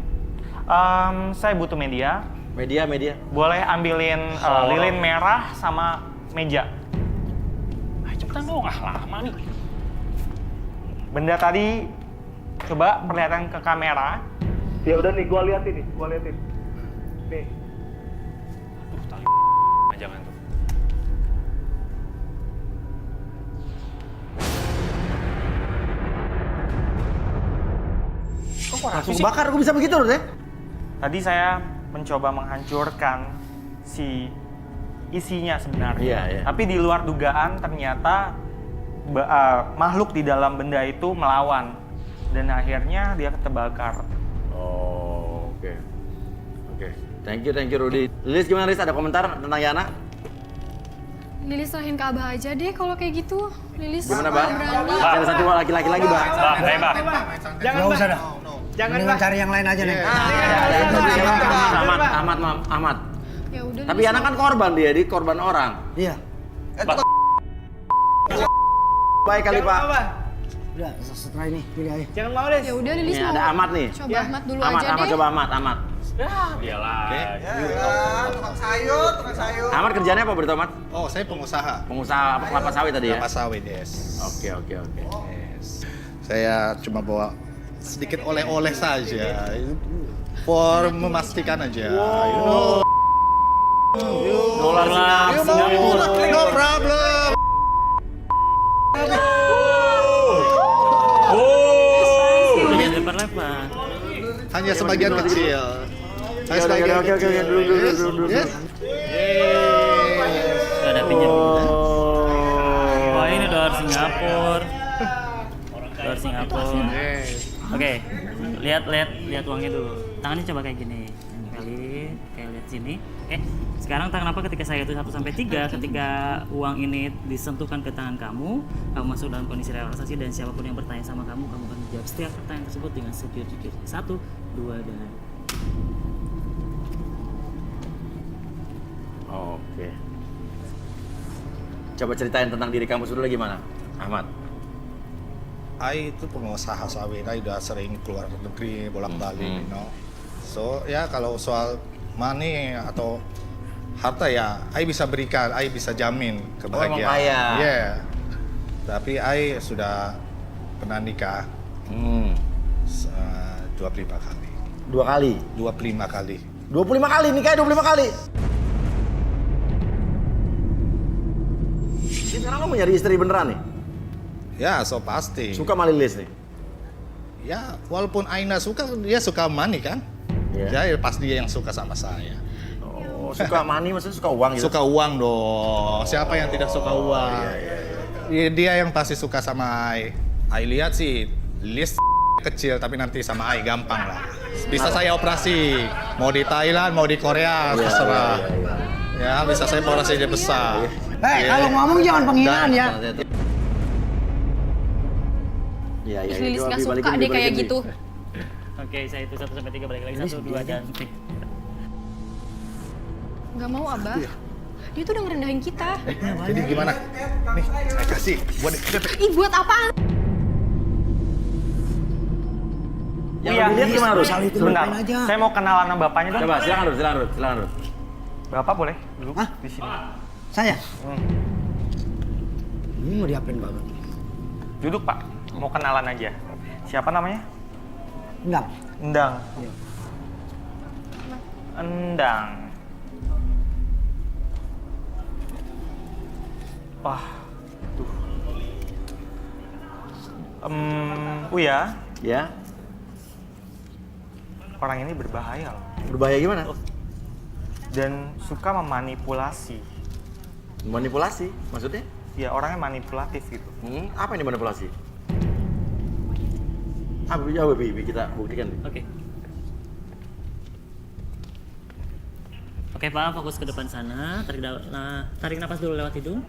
Saya butuh media. Media. Boleh ambilin lilin merah sama meja. Ayo cepetan dong, lama nih. Benda tadi coba perlihatkan ke kamera. Ya udah nih, gua liatin. Nih. Jangan tuh. Langsung bakar, kok bisa begitu, Rud, ya? Tadi saya mencoba menghancurkan si isinya sebenarnya. Iya. Tapi di luar dugaan ternyata makhluk di dalam benda itu melawan. Dan akhirnya dia terbakar. Oh, oke. Thank you, Rudy. Lilis gimana, Lilis? Ada komentar tentang Yana? Lilis serahin ke Abah aja deh kalau kayak gitu. Lilis Gimana, Bang? berani. Ada satu laki-laki lagi, Bang. Jangan, Nggak Bang. usah dah. Jangan, Mendingan Bang. cari yang lain aja, Neng. Ahmad. Ya udah. Tapi Lilis, Yana kan korban dia korban orang. Iya. Baik kali, Pak. Udah, setelah ini pilih aja. Jangan mau deh. Ya udah Lilis Nih, mau. ada Ahmad nih. Coba Ahmad dulu Ahmad aja deh. coba Ahmad. Iyalah. Tukang sayur. Ahmad kerjanya apa berarti, Ahmad? Oh, saya pengusaha. Pengusaha kelapa sawit tadi ya? Kelapa sawit, yes. Oke. Yes. Saya cuma bawa sedikit oleh-oleh saja. For memastikan aja. Dolar Singapura. No problem. Lebar-lebar. Hanya sebagian kecil. Oke. Dulu. Yes. Tuh ada pinjam. Wah, ini dolar Singapura. Oke, lihat uangnya dulu. Tangannya coba kayak gini. Kayak lihat sini. Sekarang tangan apa ketika saya hitung 1 sampai 3, ketika uang ini disentuhkan ke tangan kamu masuk dalam kondisi relaksasi dan siapapun yang bertanya sama kamu akan menjawab setiap pertanyaan tersebut dengan sejujur. 1, 2, dan Oke. Coba ceritain tentang diri kamu dulu gimana, Ahmad? Ai itu pengusaha sawit, Ai udah sering keluar negeri bolak-balik, you know. So ya kalau soal money atau harta ya, Ai bisa berikan, Ai bisa jamin kebahagiaan. emang kaya. Yeah. Tapi Ai sudah pernah nikah 25 kali. 2 kali? 25 kali. 25 kali, nikahnya 25 kali? Jadi sekarang lo mau nyari istri beneran nih? Ya, so pasti. Suka sama Lilis nih? Ya, walaupun Aina suka, dia suka money kan? Jadi pas dia yang suka sama saya. Oh, suka money maksudnya suka uang gitu? Suka uang dong. Siapa yang tidak suka uang? Iya. Dia yang pasti suka sama Ai. Ai lihat sih, list kecil tapi nanti sama Ai gampang lah. Bisa saya operasi, mau di Thailand, mau di Korea, terserah. Ya, bisa saya operasi dia besar. Kalau ngomong jangan penghinaan ya. Iya, iya. Lilis nggak suka deh kayak gitu. Oke, saya itu 1 sampai 3 balik lagi. 1, 2 dan 3. Nggak mau Abah. Dia tuh udah ngerendahin kita. Jadi gimana? Nih, saya kasih buat Ih, buat apaan? Yang dilihat gimana, Rus? Sebentar, saya mau kenalan sama bapaknya dong. Coba, silakan Rus. Bapak boleh duduk di sini. Saya? Ini mau diapain Bapak? Duduk Pak, mau kenalan aja. Siapa namanya? Endang. Endang. Endang. Wah, tuh. Uya. Ya. Orang ini berbahaya loh. Berbahaya gimana? Dan suka memanipulasi. Manipulasi? Maksudnya? Ya, orangnya manipulatif gitu. Apa ini manipulasi? Apa kita buktikan. Oke. Oke Pak, fokus ke depan sana. Tarik napas dulu lewat hidung.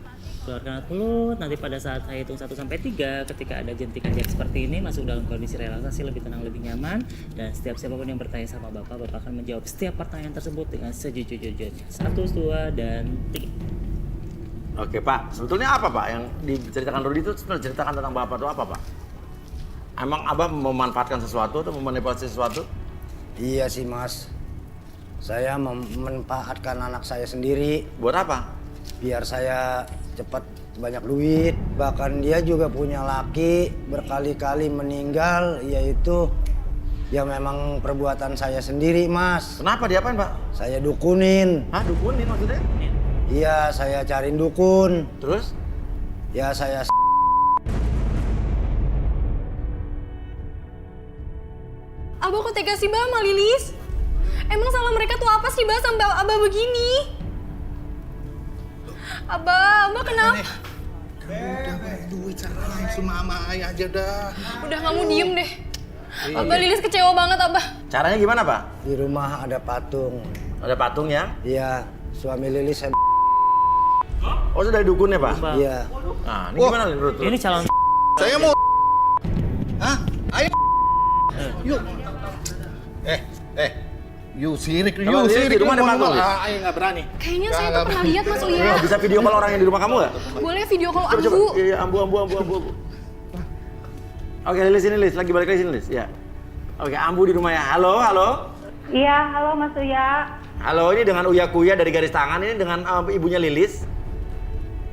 Keluarkan lewat mulut. Nanti pada saat saya hitung 1 sampai 3, ketika ada jentikan jari seperti ini, masuk dalam kondisi relaksasi, lebih tenang, lebih nyaman. Dan setiap siapapun yang bertanya sama Bapak akan menjawab setiap pertanyaan tersebut dengan sejujur-jujurnya. 1, 2, dan 3. Oke Pak, sebetulnya apa Pak yang diceritakan Rudy itu sebenarnya ceritakan tentang Bapak itu apa Pak? Emang Abah memanfaatkan sesuatu atau memanipulasi sesuatu? Iya sih Mas. Saya memanfaatkan anak saya sendiri. Buat apa? Biar saya cepat banyak duit. Bahkan dia juga punya laki berkali-kali meninggal, yaitu ya memang perbuatan saya sendiri Mas. Kenapa diapain Pak? Saya dukunin. Hah, dukunin maksudnya? Iya, saya cariin dukun. Terus? Ya saya Abah kok tega sih Bah sama Lilis? Emang salah mereka tuh apa sih Bah sampai Abah begini? Abah kenapa? Udah banyak duit sekarang, cuma sama Ai aja dah. Udah kamu diem deh. Abah Lilis kecewa banget Abah. Caranya gimana Pak? di rumah ada patung. Ada patung ya? Iya, suami Lilis saya. Oh, sudah dari dukunnya Pak? Iya. Nah, ini gimana nih menurut lu? Ini calon. Saya mau. Hah? Ayo. Yuk. Yuk sirik, Coba Lilis, di rumah ada patung, Lilis? Ayo nggak berani. Kayaknya saya tuh pernah lihat Mas Uya. Oh, bisa video call orang yang di rumah kamu nggak? Boleh video call Coba. Ambu. Iya, ambu. Oke, Lilis ini Lilis, lagi balik lagi sini Lilis, ya. Oke, Ambu di rumah ya. Halo. Iya, halo Mas Uya. Halo, ini dengan Uya Kuya dari Garis Tangan, ini dengan ibunya Lilis.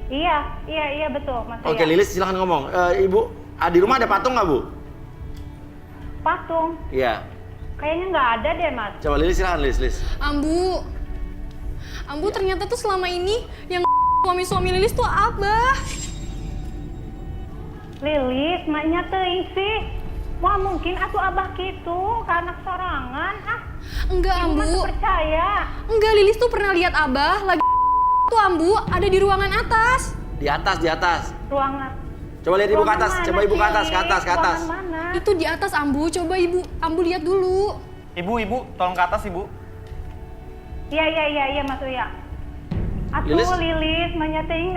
Iya betul Mas Uya. Oke, Lilis silahkan ngomong. Ibu, di rumah ada patung nggak Bu? Patung? Iya. Kayaknya nggak ada deh Mas. Coba Lilis silahkan Lilis. Ambu ternyata tuh selama ini yang suami Lilis tuh Abah. Lilis, maknya teuing sih. Wah mungkin atuh Abah gitu, ke anak sorangan. Enggak Ibu mah Ambu. tuh percaya. Enggak, Lilis tuh pernah lihat Abah lagi tuh Ambu ada di ruangan atas. Di atas. Ruangan. Coba lihat Ibu ke atas. Ruangan Coba mana, Ibu ke atas, Cik? ke atas. Ruangan mana? Itu di atas Ambu. Coba Ambu lihat dulu. Ibu, tolong ke atas Ibu. Iya Mas Uya. Atuh Lilis, maknya teuing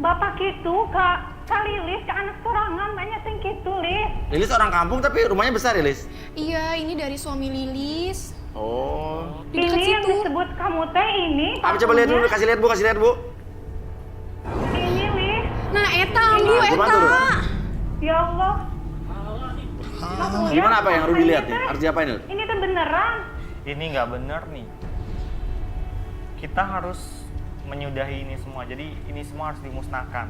Bapak gitu ke Lilis, ke anak sorangan, maknya teuing gitu Lilis. Lilis orang kampung tapi rumahnya besar ya Lilis? Iya, ini dari suami Lilis. Oh. Di dekat Ini yang situ. disebut kamu teh ini. Tapi coba lihat dulu, kasih lihat Bu, kasih lihat Bu. Ini, Lis. Nah, eta ambu, Nah, gimana tuh? eta. Ya Allah. Gimana apa yang Rudi lihat nih? Harus diapain Lil? Ini tuh beneran. Ini nggak bener nih. Kita harus menyudahi ini semua. Jadi ini semua harus dimusnahkan.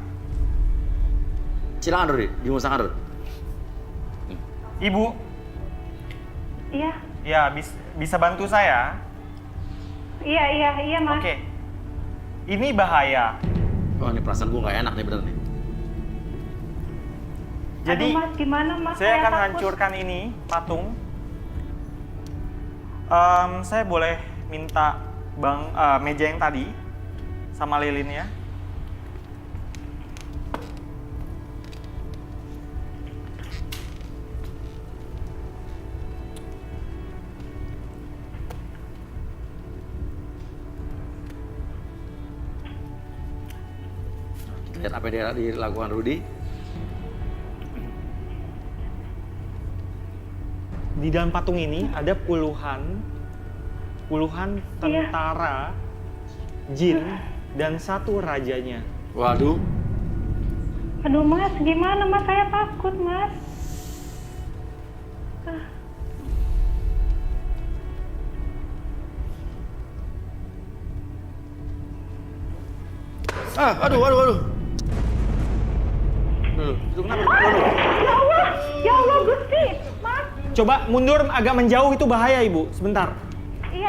Silakan Rudi, dimusnahkan Rudi. Ibu, Iya. ya bisa bantu saya? Iya, Mas. Oke. Ini bahaya. Wah, ini perasaan gue nggak enak nih bener nih. Jadi Aduh, Mas, gimana, Mas? saya akan takut. hancurkan ini patung. Saya boleh minta meja yang tadi sama lilinnya. Kita lihat apa yang dilakukan Rudi. Di dalam patung ini ada puluhan tentara jin dan satu rajanya. Waduh. Aduh, Mas, gimana, Mas? Saya takut, Mas. Aduh. Itu kenapa? Ya Allah, Gusti. Mas. Coba mundur agak menjauh, itu bahaya Ibu. Sebentar. Iya,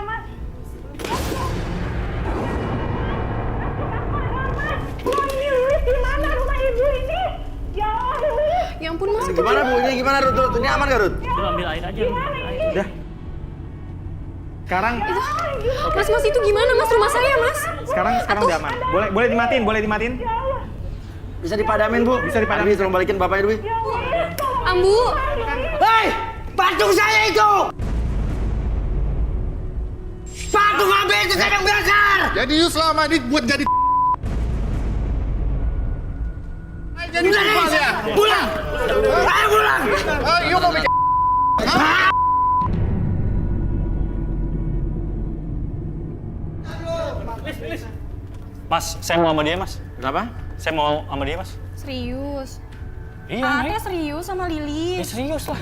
Mas. Oh, ini Lis, di mana rumah ibu ini? Ya Allah, Lis. Ya ampun, Mas. Ini gimana Bu? Ini gimana Rud? Ini aman gak Rud? Lu ambil air aja. Udah. Sekarang Mas, itu gimana, Mas? Rumah saya, Mas. sekarang udah aman. Boleh dimatiin. Bisa dipadamin Bu? Bisa dipadamin. Abi, tolong balikin bapaknya dulu. Ambu. Hei, patung saya itu! Patung ambil itu sedang belajar! Jadi you selama ini buat jadi jadi Pulang, ya? pulang! Ayo pulang! You mau bikin Mas, saya mau sama dia, Mas. Kenapa? Saya mau sama dia, Mas. Serius. Iya, Ate serius sama Lilis. serius lah.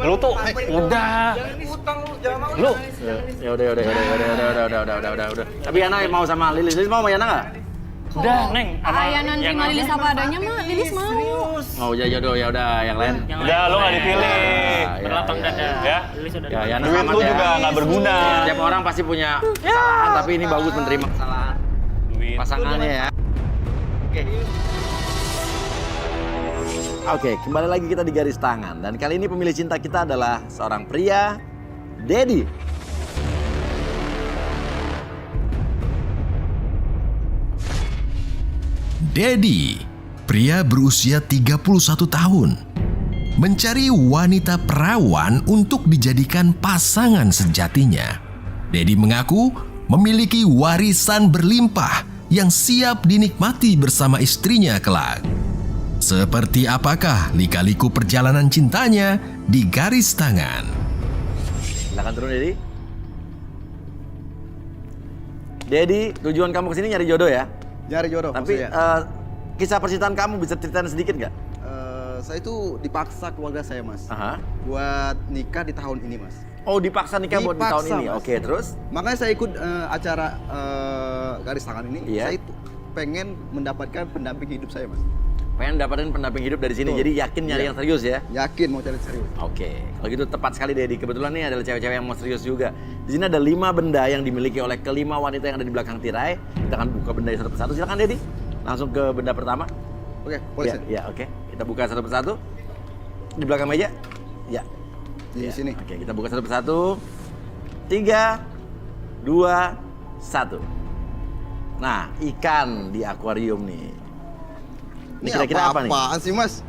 Lu tuh udah. Lu Ya udah. Tapi Yana mau sama Lilis. Lilis mau sama Yana nggak? udah, Neng. Sama Ayah nanti yang sama lain. Lilis apa adanya mah, Lilis mau. Mau jodoh ya udah yang lain. Udah, lu nggak dipilih. Berlapang dada. Ya. Lilis udah. Ya, Yana Duit selamat lu ya. juga nggak berguna. Setiap orang pasti punya kesalahan, tapi ini bagus menerima kesalahan pasangannya ya. Oke, kembali lagi kita di garis tangan. Dan kali ini pemilih cinta kita adalah seorang pria, Dedi. Dedi, pria berusia 31 tahun, mencari wanita perawan untuk dijadikan pasangan sejatinya. Dedi mengaku memiliki warisan berlimpah yang siap dinikmati bersama istrinya kelak. Seperti apakah lika-liku perjalanan cintanya di garis tangan? Silakan turun, Dedi. Dedi, tujuan kamu kesini nyari jodoh ya? Nyari jodoh. Tapi kisah percintaan kamu bisa ceritain sedikit nggak? Saya itu dipaksa keluarga saya, Mas. Aha. Buat nikah di tahun ini, Mas. Oh, dipaksa nikah buat di tahun ini. Mas. Oke, terus? Makanya saya ikut acara garis tangan ini. Iya. Saya itu pengen mendapatkan pendamping hidup saya, Mas. Pengen dapetin pendamping hidup dari sini. Betul. Jadi yakin nyari Iya. yang serius ya? Yakin mau cari serius. Oke, kalau gitu tepat sekali Dedi. Kebetulan nih adalah cewek-cewek yang mau serius juga. Di sini ada 5 benda yang dimiliki oleh kelima wanita yang ada di belakang tirai. Kita akan buka benda satu persatu. Silakan Dedi. Langsung ke benda pertama. Oke, boleh. Ya, oke. Kita buka satu persatu. Di belakang meja. Ya. Di sini. Oke, kita buka satu persatu. 3, 2, 1. Nah, ikan di akuarium nih. Ini kira-kira apa nih? Apaan sih, Mas?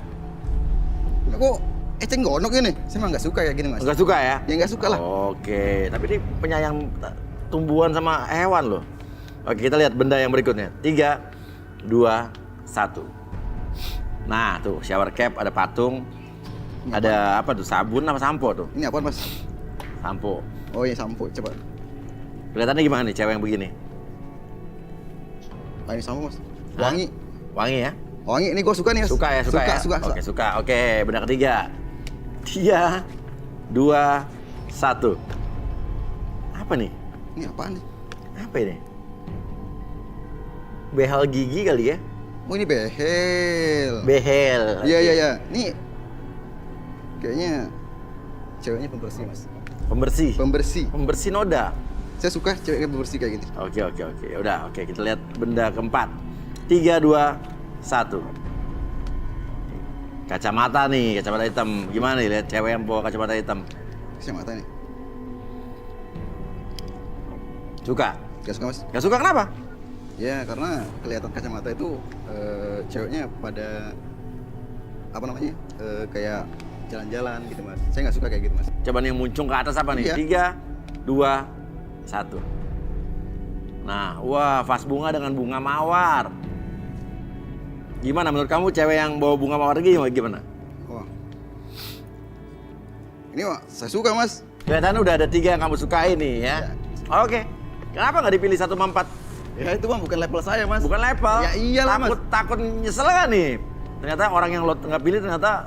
Kok eceng gondok ini? Saya mah nggak suka ya gini, Mas. Nggak suka ya? Ya nggak suka lah. Oke, tapi ini penyayang tumbuhan sama hewan loh. Oke, kita lihat benda yang berikutnya. 3, 2, 1. Nah, tuh shower cap, ada patung. Ada apa tuh? Sabun sama sampo tuh? Ini apa Mas? Sampo. Oh iya sampo, coba. Kelihatannya gimana nih cewek yang begini? Ini sampo Mas. Wangi. Wangi ya? Wangi, ini gue suka nih Mas. Suka ya? Suka. Oke, suka. Oke, benda ketiga. 3, 2, 1. Apa nih? Ini apaan nih? Apa ini? Behel gigi kali ya? Oh ini behel. Behel. Iya. Ini kayaknya ceweknya pembersih Mas. Pembersih? Pembersih noda? Saya suka ceweknya pembersih kayak gini. Oke. Udah, oke. Kita lihat benda keempat. 3, 2, 1. Kacamata nih, kacamata hitam. Gimana nih lihat cewek yang bawa kacamata hitam? Kacamata nih. Suka? Gak suka Mas. Gak suka kenapa? Ya karena kelihatan kacamata itu ceweknya pada apa namanya kayak jalan-jalan gitu Mas. Saya nggak suka kayak gitu Mas. Coba nih muncung ke atas apa nih? Iya. 3, 2, 1. Nah, wah vas bunga dengan bunga mawar. Gimana menurut kamu cewek yang bawa bunga mawar gimana? Wah. Ini wah, saya suka Mas. Kelihatannya udah ada 3 yang kamu sukai nih ya. Oke. Kenapa nggak dipilih 1 sama 4? Ya itu Bang, bukan level saya Mas. Bukan level? Ya iyalah Mas. Takut nyesel kan nih? Ternyata orang yang lo nggak pilih ternyata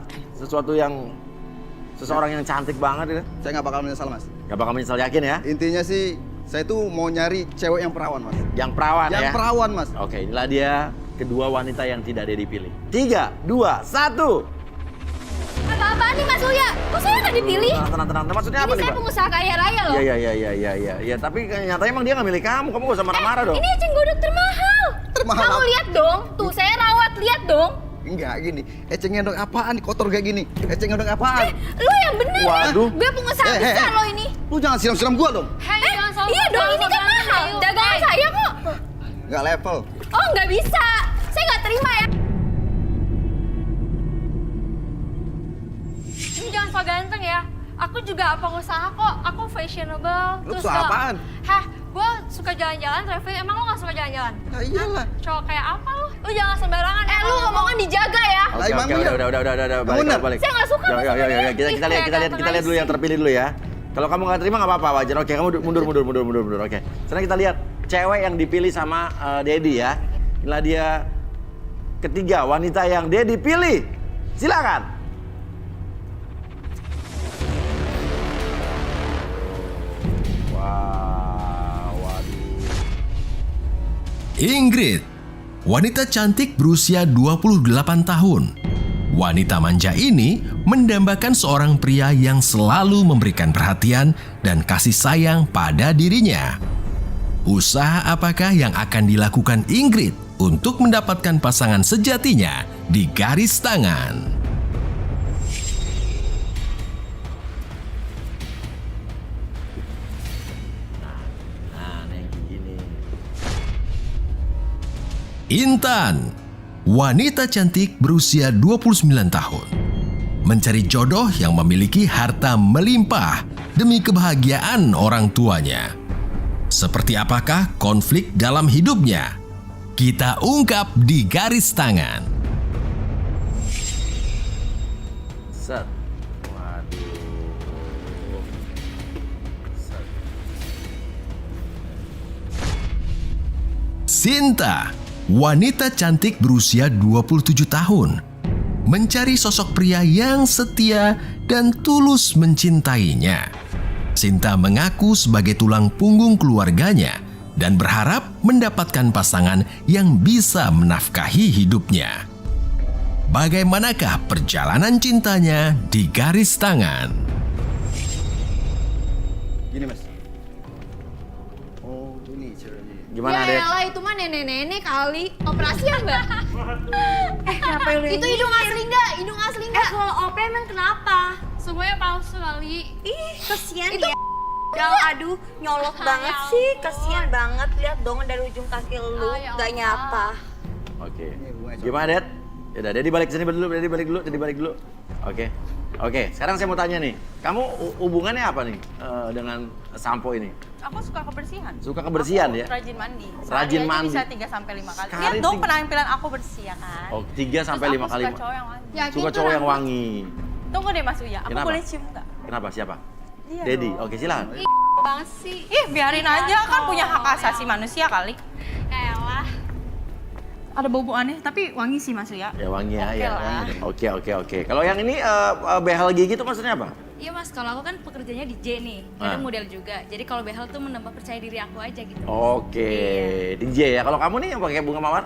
seseorang yang cantik banget ya. Saya nggak bakal menyesal Mas. Nggak bakal menyesal, yakin ya? Intinya sih saya tuh mau nyari cewek yang perawan Mas. Yang perawan ya? Yang perawan Mas. Oke, inilah dia kedua wanita yang tidak dia dipilih. 3, 2, 1. Apa-apaan nih Mas Uya? Kok saya nggak dipilih? Tenang. Maksudnya apa Ini nih, saya Mbak? pengusaha kaya raya loh. Iya. Tapi nyatanya emang dia nggak milih kamu. Kamu gak usah marah-marah dong. Ini eceng godok termahal. Termahal Kamu apa? lihat dong. Tuh saya rawat, lihat dong. Enggak gini. Eceng gondok apaan nih kotor kayak gini? Eceng gondok apaan? Lu yang bener. Waduh. Gue pengusaha besar loh ini. Lu jangan siram-siram gua dong. Iya dong, ini kan mahal. Dagangan saya kok. Enggak level. Oh nggak bisa. Saya nggak terima ya. Ini jangan so ganteng ya. Aku juga pengusaha kok. Aku fashionable. Lu pengusaha apaan? Hah, gue suka jalan-jalan, traveling. Emang lo gak suka jalan-jalan? Nah iyalah. Cowok kayak apa lu? Lu jangan sembarangan. Lu ngomongan dijaga ya. Oke, udah. Balik. Saya nggak suka. Ya. Kita lihat dulu yang terpilih dulu ya. Kalau kamu nggak terima nggak apa-apa, wajar. Oke, kamu mundur. Oke. Sekarang kita lihat cewek yang dipilih sama Dedi ya. Inilah dia ketiga wanita yang Dedi pilih. Silakan. Ingrid, wanita cantik berusia 28 tahun. Wanita manja ini mendambakan seorang pria yang selalu memberikan perhatian dan kasih sayang pada dirinya. Usaha apakah yang akan dilakukan Ingrid untuk mendapatkan pasangan sejatinya di garis tangan? Intan, wanita cantik berusia 29 tahun. Mencari jodoh yang memiliki harta melimpah demi kebahagiaan orang tuanya. Seperti apakah konflik dalam hidupnya? Kita ungkap di garis tangan. Set. Waduh. Set. Sinta, wanita cantik berusia 27 tahun. Mencari sosok pria yang setia dan tulus mencintainya. Sinta mengaku sebagai tulang punggung keluarganya dan berharap mendapatkan pasangan yang bisa menafkahi hidupnya. Bagaimanakah perjalanan cintanya di garis tangan? Gini Mas. Oh ini ceweknya. Gimana ya elah, itu mah nenek-nenek kali. Operasi ya mbak? Kenapa lu Itu hidung asli nggak? Hidung asli nggak? Kalau OP emang kenapa? Semuanya palsu kali. Ih, kesian Itu ya. Aduh, nyolot banget sih. Kesian banget. Lihat dong dari ujung kaki lu. Ya Gak nyapa. Oke. Gimana, Dad? Yaudah, Dedi balik sini dulu, Dedi balik dulu. Oke, sekarang saya mau tanya nih. Kamu hubungannya apa nih dengan sampo ini? Aku suka kebersihan. Suka kebersihan aku ya? Rajin mandi. Rajin Sehari mandi. aja bisa 3-5 kali. Sekali Lihat dong 3. penampilan aku bersih ya kan. Oh, 3 sampai 5 kali. Suka cowok yang wangi. Suka cowok yang wangi. Tunggu deh Mas Uya, aku Kenapa? boleh cium nggak? Kenapa? Siapa? Iya Dedi. dong. Oke, silakan. Ih, banget sih. Ih, biarin aja kan punya hak asasi manusia kali. Elah. Ada bau aneh, tapi wangi sih Mas Uya. Ya wangi ya. Oke ya. lah. Oke. Kalau yang ini behel gigi itu maksudnya apa? Iya mas, kalau aku kan pekerjaannya DJ nih, kadang model juga. Jadi kalau behel tuh menambah percaya diri aku aja gitu. Oke, DJ ya. Kalau kamu nih yang pakai bunga mawar?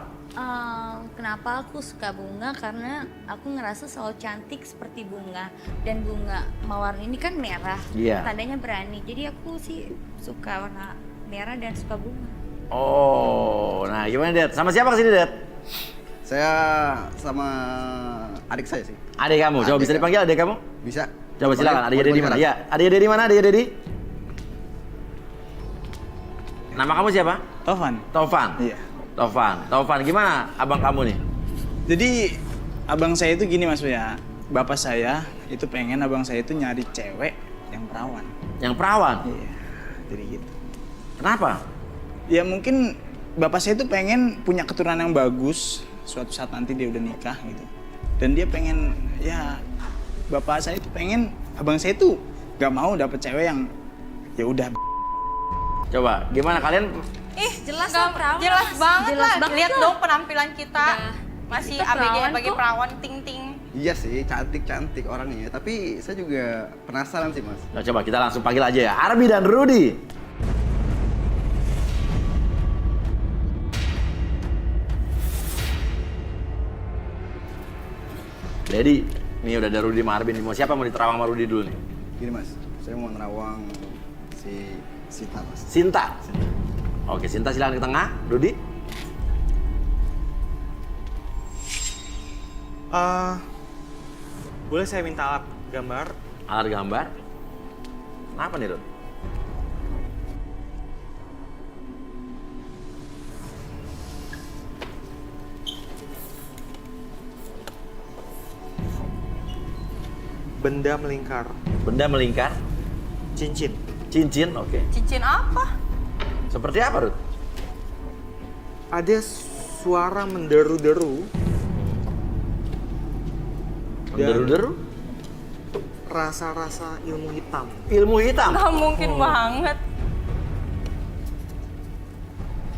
Kenapa aku suka bunga? Karena aku ngerasa selalu cantik seperti bunga. Dan bunga mawar ini kan merah, tandanya berani. Jadi aku sih suka warna merah dan suka bunga. Oh, nah gimana Det? Sama siapa kesini Det? Saya sama adik saya sih. Adik kamu, coba bisa dipanggil adik kamu? Bisa. Coba silakan, adiknya Dedi mana? Ya, adiknya Dedi mana? Adiknya Dedi? Nama kamu siapa? Tovan. Tovan? Iya. Tovan, gimana abang kamu nih? Jadi abang saya itu gini Mas ya, bapak saya itu pengen abang saya itu nyari cewek yang perawan. Yang perawan? Iya, jadi gitu. Kenapa? Ya mungkin bapak saya itu pengen punya keturunan yang bagus suatu saat nanti dia udah nikah gitu. Dan dia pengen, ya bapak saya itu pengen abang saya itu gak mau dapet cewek yang ya udah. Coba, gimana kalian? Jelas Nggak, perawan. jelas banget Jelas lah. banget Lihat tuh. dong penampilan kita. Masih Kita ABG perawan sebagai kok. perawan ting-ting. Iya sih, cantik orangnya. Tapi saya juga penasaran sih Mas. Nah, coba kita langsung panggil aja ya, Arbi dan Rudy. Dedi, ini udah ada Rudy sama Arbi nih. Mau siapa mau diterawang sama Rudy dulu nih? Gini Mas, saya mau nerawang si Sinta Mas. Sinta? Oke, Sinta silakan ke tengah. Rudy? Boleh saya minta alat gambar? Alat gambar? Kenapa nih, Rud? Benda melingkar. Benda melingkar? Cincin. Cincin, oke. Cincin apa? Seperti apa, Rud? Ada suara menderu-deru. Menderu-deru? Rasa-rasa ilmu hitam. Ilmu hitam? Nggak mungkin banget.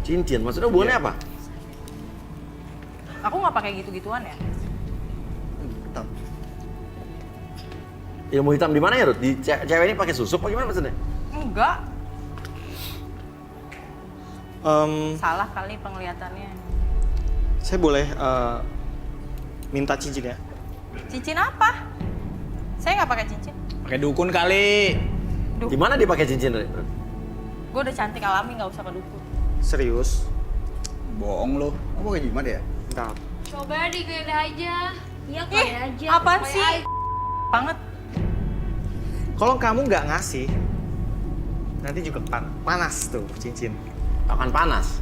Cincin, maksudnya hubungannya apa? Aku nggak pakai gitu-gituan ya. Ilmu hitam di mana ya, Rud? Di cewek ini pakai susuk apa gimana maksudnya? Enggak. Salah kali penglihatannya. Saya boleh minta cincin ya? Cincin apa? Saya nggak pakai cincin. Pakai dukun kali. Di mana dia pakai cincin, Rud? Gue udah cantik alami, nggak usah ke dukun. Serius? Bohong lo. Kamu pakai gimana ya? Entar. Coba digede aja. Iya kali aja. Apaan sih? Banget. Kalau kamu nggak ngasih, nanti juga panas tuh cincin. Akan panas?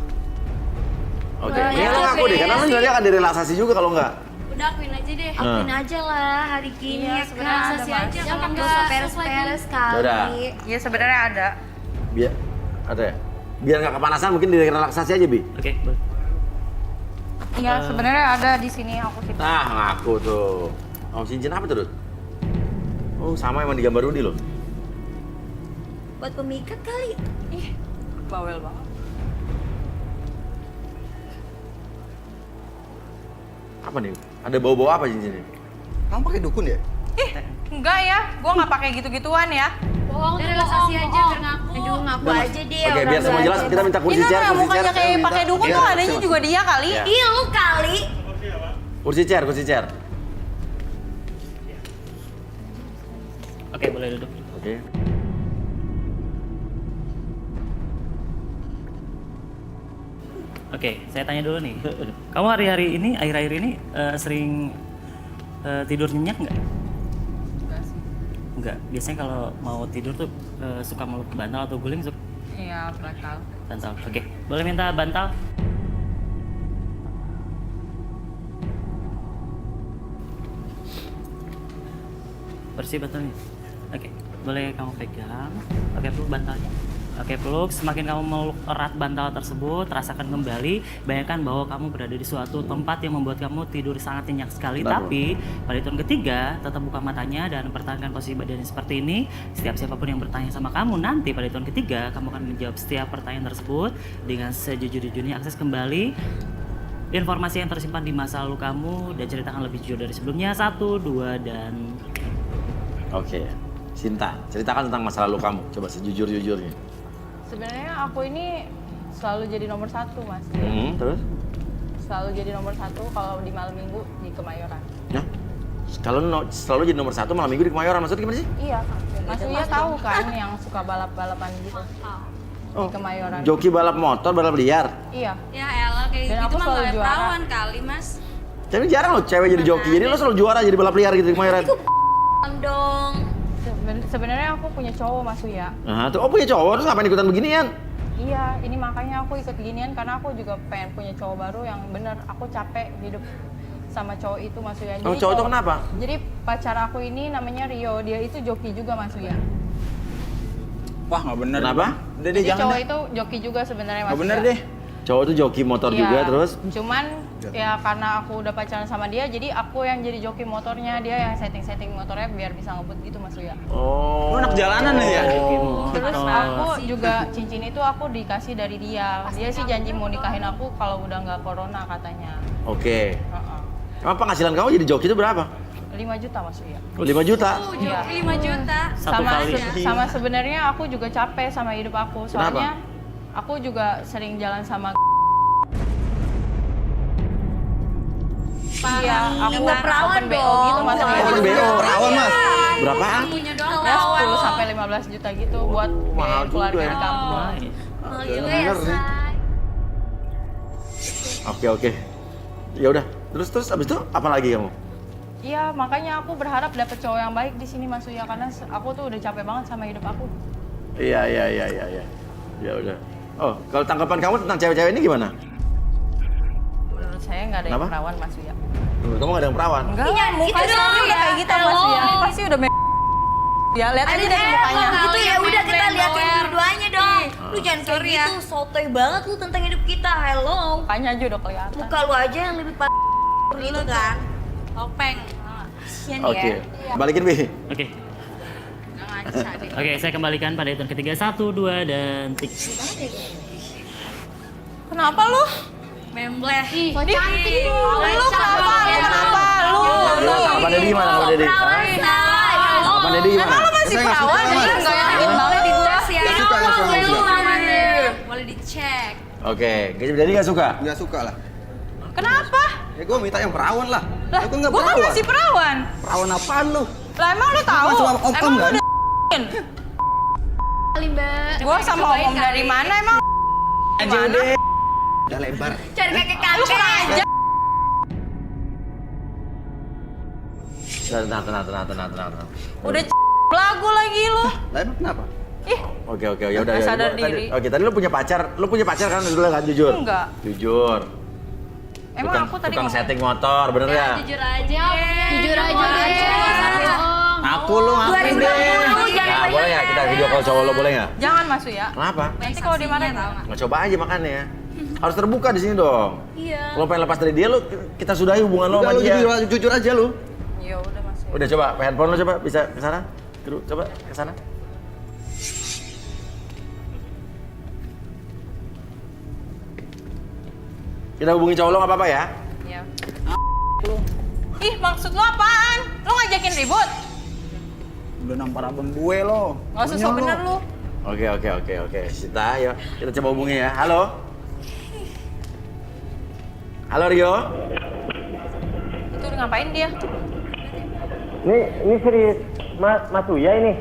Oke, Wah, ini ya, lo ngaku deh, karena lo sih. sebenarnya akan direlaksasi juga kalau nggak. Udah akuin aja deh. Akuin aja lah hari gini Iya, ya sebenarnya kan. ada, Mas. Jangan Jangan nggak nggak usah peres-peres kali. Yaudah. Iya sebenarnya ada. Biar, ada ya? Biar nggak kepanasan mungkin direlaksasi aja, Bi. Oke, boleh. Iya sebenarnya ada di sini aku sih. Nah, ngaku tuh. Oh, cincin apa tuh, Rud? Oh, sama emang digambar Rudy loh. Buat pemikat kali. Ih, bawel banget. Apa nih? Ada bau-bau apa cincinnya? Kamu pakai dukun ya? Ih, enggak ya. Gue nggak pakai gitu-gituan ya. Bohong, relaksasi aja biar ngaku. Aduh, ngaku aja deh. Oke, biar semua jelas kita minta kursi Ini chair, nah, kursi chair. mukanya kayak pakai dukun tuh adanya juga dia kali. Iya. Iya lu kali. Kursi chair, kursi chair. Oke, boleh duduk. Oke. Oke, saya tanya dulu nih. Kamu hari-hari ini, akhir-akhir ini sering tidur nyenyak nggak? Enggak sih. Enggak. Biasanya kalau mau tidur tuh suka meluk bantal atau guling suka Iya, bantal. bantal. Oke, boleh minta bantal? Bersih bantalnya. Oke, boleh kamu pegang. Pakai dulu bantalnya. Oke, peluk. Semakin kamu meluk erat bantal tersebut, rasakan kembali. Bayangkan bahwa kamu berada di suatu tempat yang membuat kamu tidur sangat nyenyak sekali. Tapi pada hitungan ketiga, tetap buka matanya dan pertahankan posisi badannya seperti ini. Setiap siapapun yang bertanya sama kamu nanti pada hitungan ketiga, kamu akan menjawab setiap pertanyaan tersebut dengan sejujur-jujurnya. Akses kembali informasi yang tersimpan di masa lalu kamu dan ceritakan lebih jujur dari sebelumnya. 1, 2, dan... Oke, Sinta, ceritakan tentang masa lalu kamu. Coba sejujur-jujurnya. Sebenarnya aku ini selalu jadi nomor 1, Mas. Terus? Selalu jadi nomor 1 kalau di malam minggu di Kemayoran. Nah, kalau selalu jadi nomor 1 malam minggu di Kemayoran, maksudnya gimana sih? Iya, Mas Uya tahu kan yang suka balap-balapan gitu. Di Kemayoran. Joki balap motor, balap liar? Iya. Ya elah kayak Dan gitu aku mah selalu gak juara. perawan kali, Mas. Tapi jarang loh cewek jadi joki, jadi lo selalu juara jadi balap liar gitu di Kemayoran. Dong. Sebenarnya aku punya cowok, Mas Uya. Nah, tuh, punya cowok, terus ngapain ikutan beginian? Iya, ini makanya aku ikut ginian karena aku juga pengen punya cowok baru yang bener. Aku capek hidup sama cowok itu, Mas Uya. Oh, cowok itu kenapa? Jadi pacar aku ini namanya Rio, dia itu joki juga, Mas Uya. Wah, nggak bener. Kenapa? Udah deh, Jadi jangan cowok deh. itu joki juga sebenarnya, Mas Nggak bener Uya. deh. Cowok itu joki motor Iya, juga, terus? Cuman ya karena aku udah pacaran sama dia, jadi aku yang jadi joki motornya, dia yang setting-setting motornya biar bisa ngebut gitu, Mas Uya. Oh. Lu anak jalanan ya? Terus aku juga cincin itu aku dikasih dari dia. Dia sih janji mau nikahin aku kalau udah nggak corona katanya. Oke. Emang penghasilan kamu jadi joki itu berapa? 5 juta, Mas Uya. Oh, 5 juta? Iya. 5 juta. Sama sebenarnya aku juga capek sama hidup aku. Soalnya aku juga sering jalan sama Iya, aku perawan open BO gitu, Mas. Open BO? Perawan, Mas? Berapaan? Punya doang Ya perawan. 10 sampai 15 juta gitu buat biaya keluarga di kampung. Mahal juga ya, Say. Oke. Ya udah. Terus abis itu apa lagi kamu? Iya, makanya aku berharap dapet cowok yang baik di sini, Mas Uya, karena aku tuh udah capek banget sama hidup aku. Iya. Ya udah. Oh, kalau tanggapan kamu tentang cewek-cewek ini gimana? Menurut saya nggak ada yang Kenapa? perawan, Mas Uya. Menurut kamu gak ada yang perawan? Enggak, Iya, muka itu story doang udah ya. kayak gitu, Mas Uya. Pasti udah ya, lihat aja deh mukanya. Gitu ya udah kita liatin berdua-nya dong. Lu jangan kayak Sorry ya. gitu, sotoy banget lu tentang hidup kita. Hello. Mukanya aja udah kelihatan. Muka lu aja yang lebih gitu kan. Topeng. Kasian Oke. ya. Balikin, Bi. Oke. Ngaca deh. Oke, saya kembalikan pada hitungan ketiga. 1, 2, dan 3. Kenapa lu? Membleh. Kok cantik lu kenapa? Lu? Apa Dedi gimana? Apa Dedi? Apa Dedi gimana? Emang lu masih perawan? Jadi nggak yakin banget di gua. Boleh dicek. Oke, Dedi gak suka? Nggak suka lah. Kenapa? Ya gue minta yang perawan lah. Lah, Ya gue nggak gua kan perawan. masih perawan. Perawan apaan lu? Lah emang lu tahu? Gua sama om-om Emang lu kan? udah Kali Mbak. Gua sama om dari mana emang? Aja deh. Udah lebar. Cari kakek-kakek. Lu kurang aja. Tenang. Udah belagu lagi lu. Lah emang kenapa? Ih, Oke, ya udah. Nggak sadar Tadi- diri. Oke, tadi lu punya pacar kan dulu kan jujur? Enggak. Jujur. Emang aku tadi tukang ngomong- setting motor, bener ya? Jujur aja. Jujur aja deh. Aku lu ngapain deh? Nah, boleh nggak kita video call cowok lo boleh nggak? Jangan Mas Uya. Kenapa? Nanti kalau dimarahin Nggak coba aja makannya. Harus terbuka di sini dong. Iya. Kalau pengen lepas dari dia lu kita sudahi hubungan lo Udah sama lu dia. jujur aja lu. Ya udah Mas Uya. Udah coba handphone lo coba bisa ke sana. Coba ke sana. Kita hubungi cowok lo nggak apa-apa ya? Iya. Ih, maksud lu apaan? Lu ngajakin ribut? Udah nampar abang gue lo. Nggak usah sok bener lu. Oke. Sita, yuk kita coba hubungi ya. Halo? Halo Rio? Itu udah ngapain dia? Ini serius Mas Uya ini.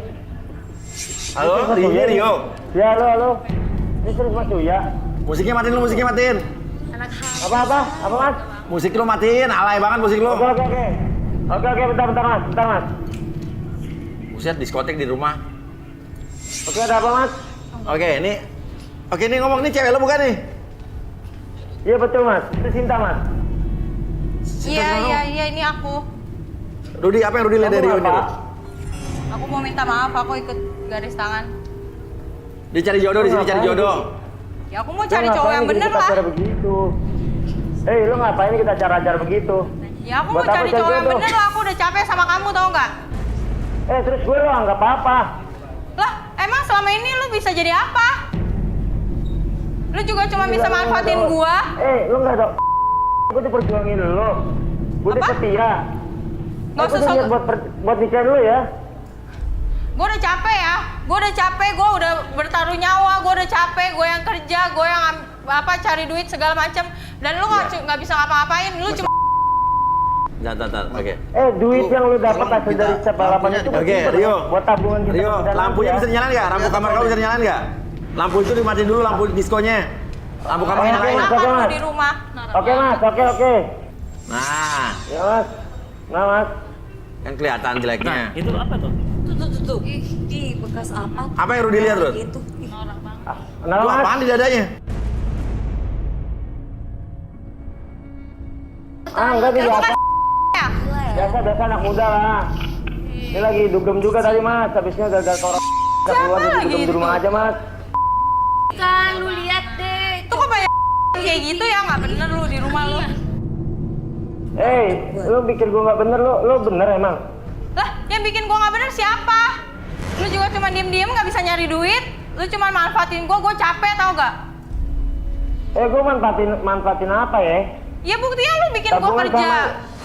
Halo, ini Rio. Ya, halo. Ini serius Mas Uya. Musiknya matiin lu, musiknya matiin. Apa Mas? Musik lu matiin, alay banget musik lu. Oke, bentar Mas. Buset, diskotek di rumah. Oke, ada apa Mas? Oke, ini ngomong, ini cewek lu bukan nih? Iya betul Mas, itu Sinta Mas. Iya, ini aku. Rudi, apa yang Rudi lihat dari Rio ini? Rudi? Aku mau minta maaf, aku ikut garis tangan. Dia cari jodoh di sini, cari jodoh. Ya aku mau cari cowok yang bener lah. Begitu. Lu ngapain kita cara-cara begitu? Ya aku mau cari cowok yang bener lah, aku udah capek sama kamu tau nggak? Terus gue lo anggap apa? Lah, emang selama ini lu bisa jadi apa? Lu juga cuma bisa manfaatin gua. Lu nggak tau. Gue udah perjuangin lu. Gue udah setia. Nggak usah niat buat nikahin lu ya. Gue udah capek ya. Gue udah capek, gue udah bertaruh nyawa, gue udah capek, gue yang kerja, gue yang cari duit segala macem. Dan lu nggak bisa ngapa-ngapain, lu cuma. Oke. Duit yang lu dapat hasil dari balapan itu. Oke, Rio. Buat tabungan kita. Rio, lampunya bisa dinyalain nggak? Lampu kamar kamu bisa dinyalain nggak? Lampu itu dimatiin dulu, lampu diskonya. Lampu kamarnya nyalain. Kenapa lu di rumah? Oke mas, oke. Nah. Ya mas. Nah mas. Kan kelihatan jeleknya. Nah, itu apa tuh? Tuh. Ih, bekas apa? Apa yang Rudi lihat, Rud? Itu. Lu apaan di dadanya? Enggak biasa. Biasa anak muda lah. Ini lagi dugem juga tadi mas, habisnya gagal korak. Keluar jadi dugem di rumah aja mas. Kan lu lihat deh. Tuh kok banyak kayak gitu ya, nggak bener lu di rumah lu. Lu pikir gua nggak bener, lu bener emang? Lah, yang bikin gua nggak bener siapa? Lu juga cuma diem-diem nggak bisa nyari duit. Lu cuma manfaatin gua capek tau gak? Gua manfaatin apa ya? Ya buktinya lu bikin gua kerja.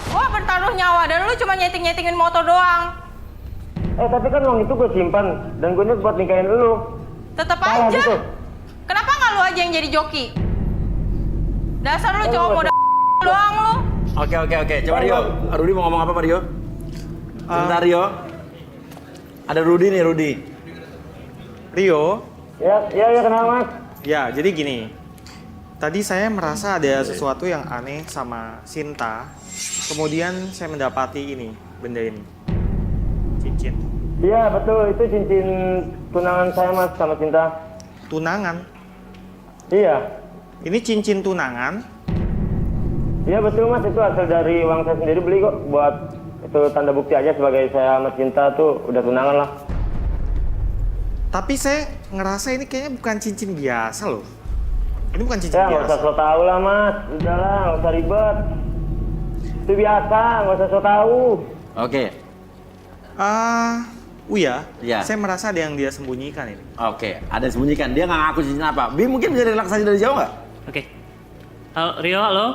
Gua bertaruh nyawa dan lu cuma nyeting-nyetingin motor doang. Tapi kan uang itu gue simpan dan gue buat nikahin lu. Tetep aja. Gitu. Kenapa nggak lu aja yang jadi joki? Dasar lu cowok modal doang lu. Oke. Coba Rio. Rudi mau ngomong apa Pak Rio? Sebentar Rio. Ada Rudi nih, Rudi. Rio. Ya kenal mas. Ya, jadi gini. Tadi saya merasa ada sesuatu yang aneh sama Sinta. Kemudian saya mendapati ini, benda ini. Cincin. Iya betul, itu cincin tunangan saya mas sama Sinta. Tunangan? Iya. Ini cincin tunangan? Iya betul mas, itu hasil dari uang saya sendiri beli kok. Buat itu tanda bukti aja sebagai saya sama Sinta tuh udah tunangan lah. Tapi saya ngerasa ini kayaknya bukan cincin biasa loh. Ini bukan cincin biasa. Ya nggak usah so tau lah mas, udahlah nggak usah ribet. Itu biasa, nggak usah so tau. Oke. Uya, ya. Saya merasa ada yang dia sembunyikan ini. Oke, ada yang sembunyikan. Dia nggak ngaku cincin apa. Bi mungkin bisa relaksasi dari jauh nggak? Oke. Rio, halo?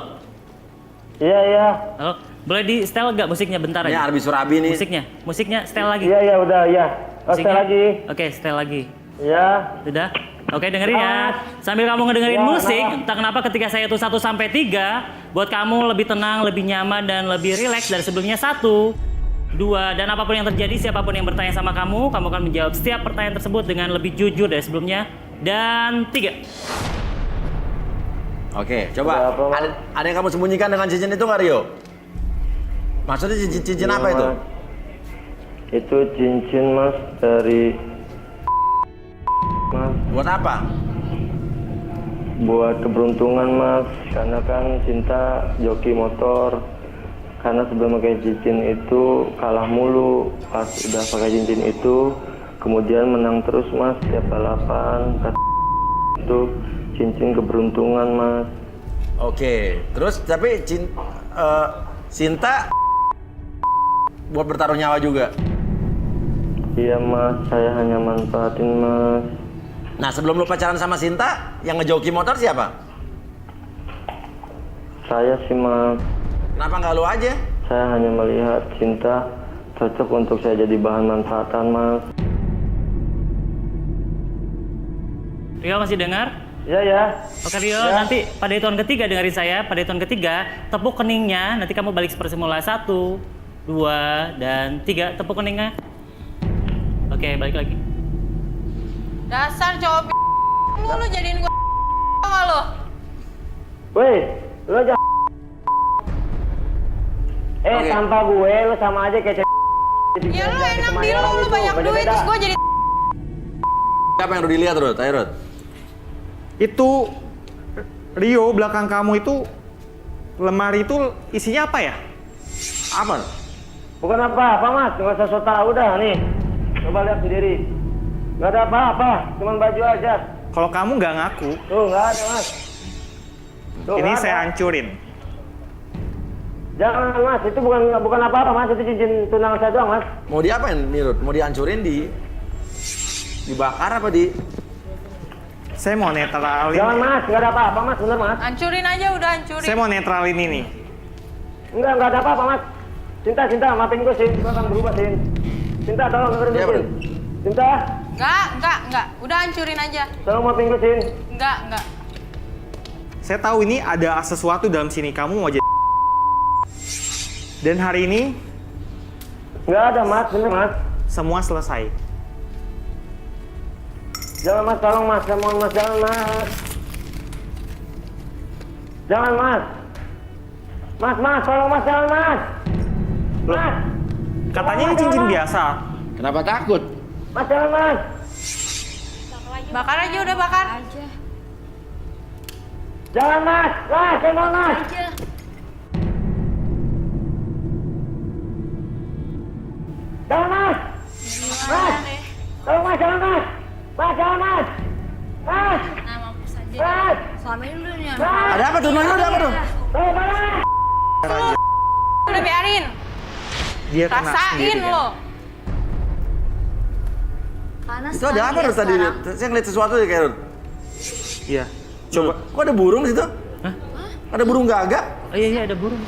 Iya. Halo, boleh di setel nggak musiknya bentar aja? Ini Arbi Surabi nih. Musiknya setel lagi. Iya, udah, ya. Setel lagi. Oke, setel lagi. Iya. Sudah? Oke, dengerin ya. Sambil kamu ngedengerin musik, entah kenapa ketika saya hitung 1 sampai 3, buat kamu lebih tenang, lebih nyaman, dan lebih rileks dari sebelumnya. 1, 2, dan apapun yang terjadi, siapapun yang bertanya sama kamu akan menjawab setiap pertanyaan tersebut dengan lebih jujur dari sebelumnya. Dan 3. Oke, coba. Ada yang kamu sembunyikan dengan cincin itu nggak Rio? Maksudnya cincin apa itu? Itu cincin mas dari mas. Buat apa? Buat keberuntungan mas, karena kan Cinta joki motor. Karena sebelum pakai cincin itu kalah mulu. Pas udah pakai cincin itu, kemudian menang terus mas setiap balapan. Itu cincin keberuntungan mas. Oke, terus tapi Sinta buat bertaruh nyawa juga? Iya mas, saya hanya manfaatin mas. Nah sebelum lu pacaran sama Sinta, yang ngejoki motor siapa? Saya sih mas. Kenapa nggak lu aja? Saya hanya melihat Cinta cocok untuk saya jadi bahan manfaatan mas. Rio masih dengar? Iya. Oke Rio, nanti pada hitungan ketiga dengerin saya. Pada hitungan ketiga, tepuk keningnya. Nanti kamu balik seperti semula. 1, 2, dan 3. Tepuk keningnya. Oke, balik lagi. Dasar cowok lu jadiin gua nggak lo? Weh, lu aja. Tanpa gue, lu sama aja kayak Ya lu enak di lu banyak duit, terus gua jadi Siapa yang Rudi lihat, Rud? Ayo, Rud. Itu Rio, belakang kamu itu lemari itu isinya apa ya? Apa? Bukan apa-apa mas, nggak usah so tau dah nih. Coba lihat sendiri. Nggak ada apa-apa, cuman baju aja. Kalau kamu nggak ngaku, Tuh, nggak ada, Mas. Tuh, ini nggak saya ada. hancurin. Jangan, Mas. Itu bukan apa-apa, Mas. Itu cincin tunangan saya doang, Mas. Mau diapain nih, Rut? Mau dihancurin dibakar apa di? Saya mau netralin. Jangan, Mas. Nggak ada apa-apa, Mas. Bener, Mas. Hancurin aja, udah hancurin. Saya mau netralin ini. Nggak ada apa-apa, Mas. Cinta, maafin gue, Sin. Gue akan berubah, Sin. Cinta, tolong dengerin gue, Sin. Cinta, Enggak. Udah hancurin aja. tolong maafin gue, Sin. Enggak. Saya tahu ini ada sesuatu dalam sini. Kamu mau jadi. Dan hari ini nggak ada, Mas. Bener, Mas. semua selesai. Jangan, Mas. Tolong, Mas. Saya mohon, Mas. Jangan, Mas. Jangan, Mas. Mas. Tolong, Mas. Jangan, Mas. Mas. Katanya ini cincin biasa. Kenapa takut? Mas, jangan, Mas. Bakar aja, udah bakar. Jangan, Mas. Mas, saya mohon, Mas. Jangan, Mas. Mas. Tolong, Mas. Jangan, Mas. Mas, jangan, Mas. Mas. Mas. Selama ini lu yang Ada apa tuh? Ada apa tuh? Udah biarin. Dia kena Rasain sendiri, kan? lo. panas. Itu ada apa Rut tadi? Rut? Saya ngeliat sesuatu ya kayak Rut. Iya. Coba. Kok ada burung di situ? Hah? Ada burung gagak? Oh iya ada burung.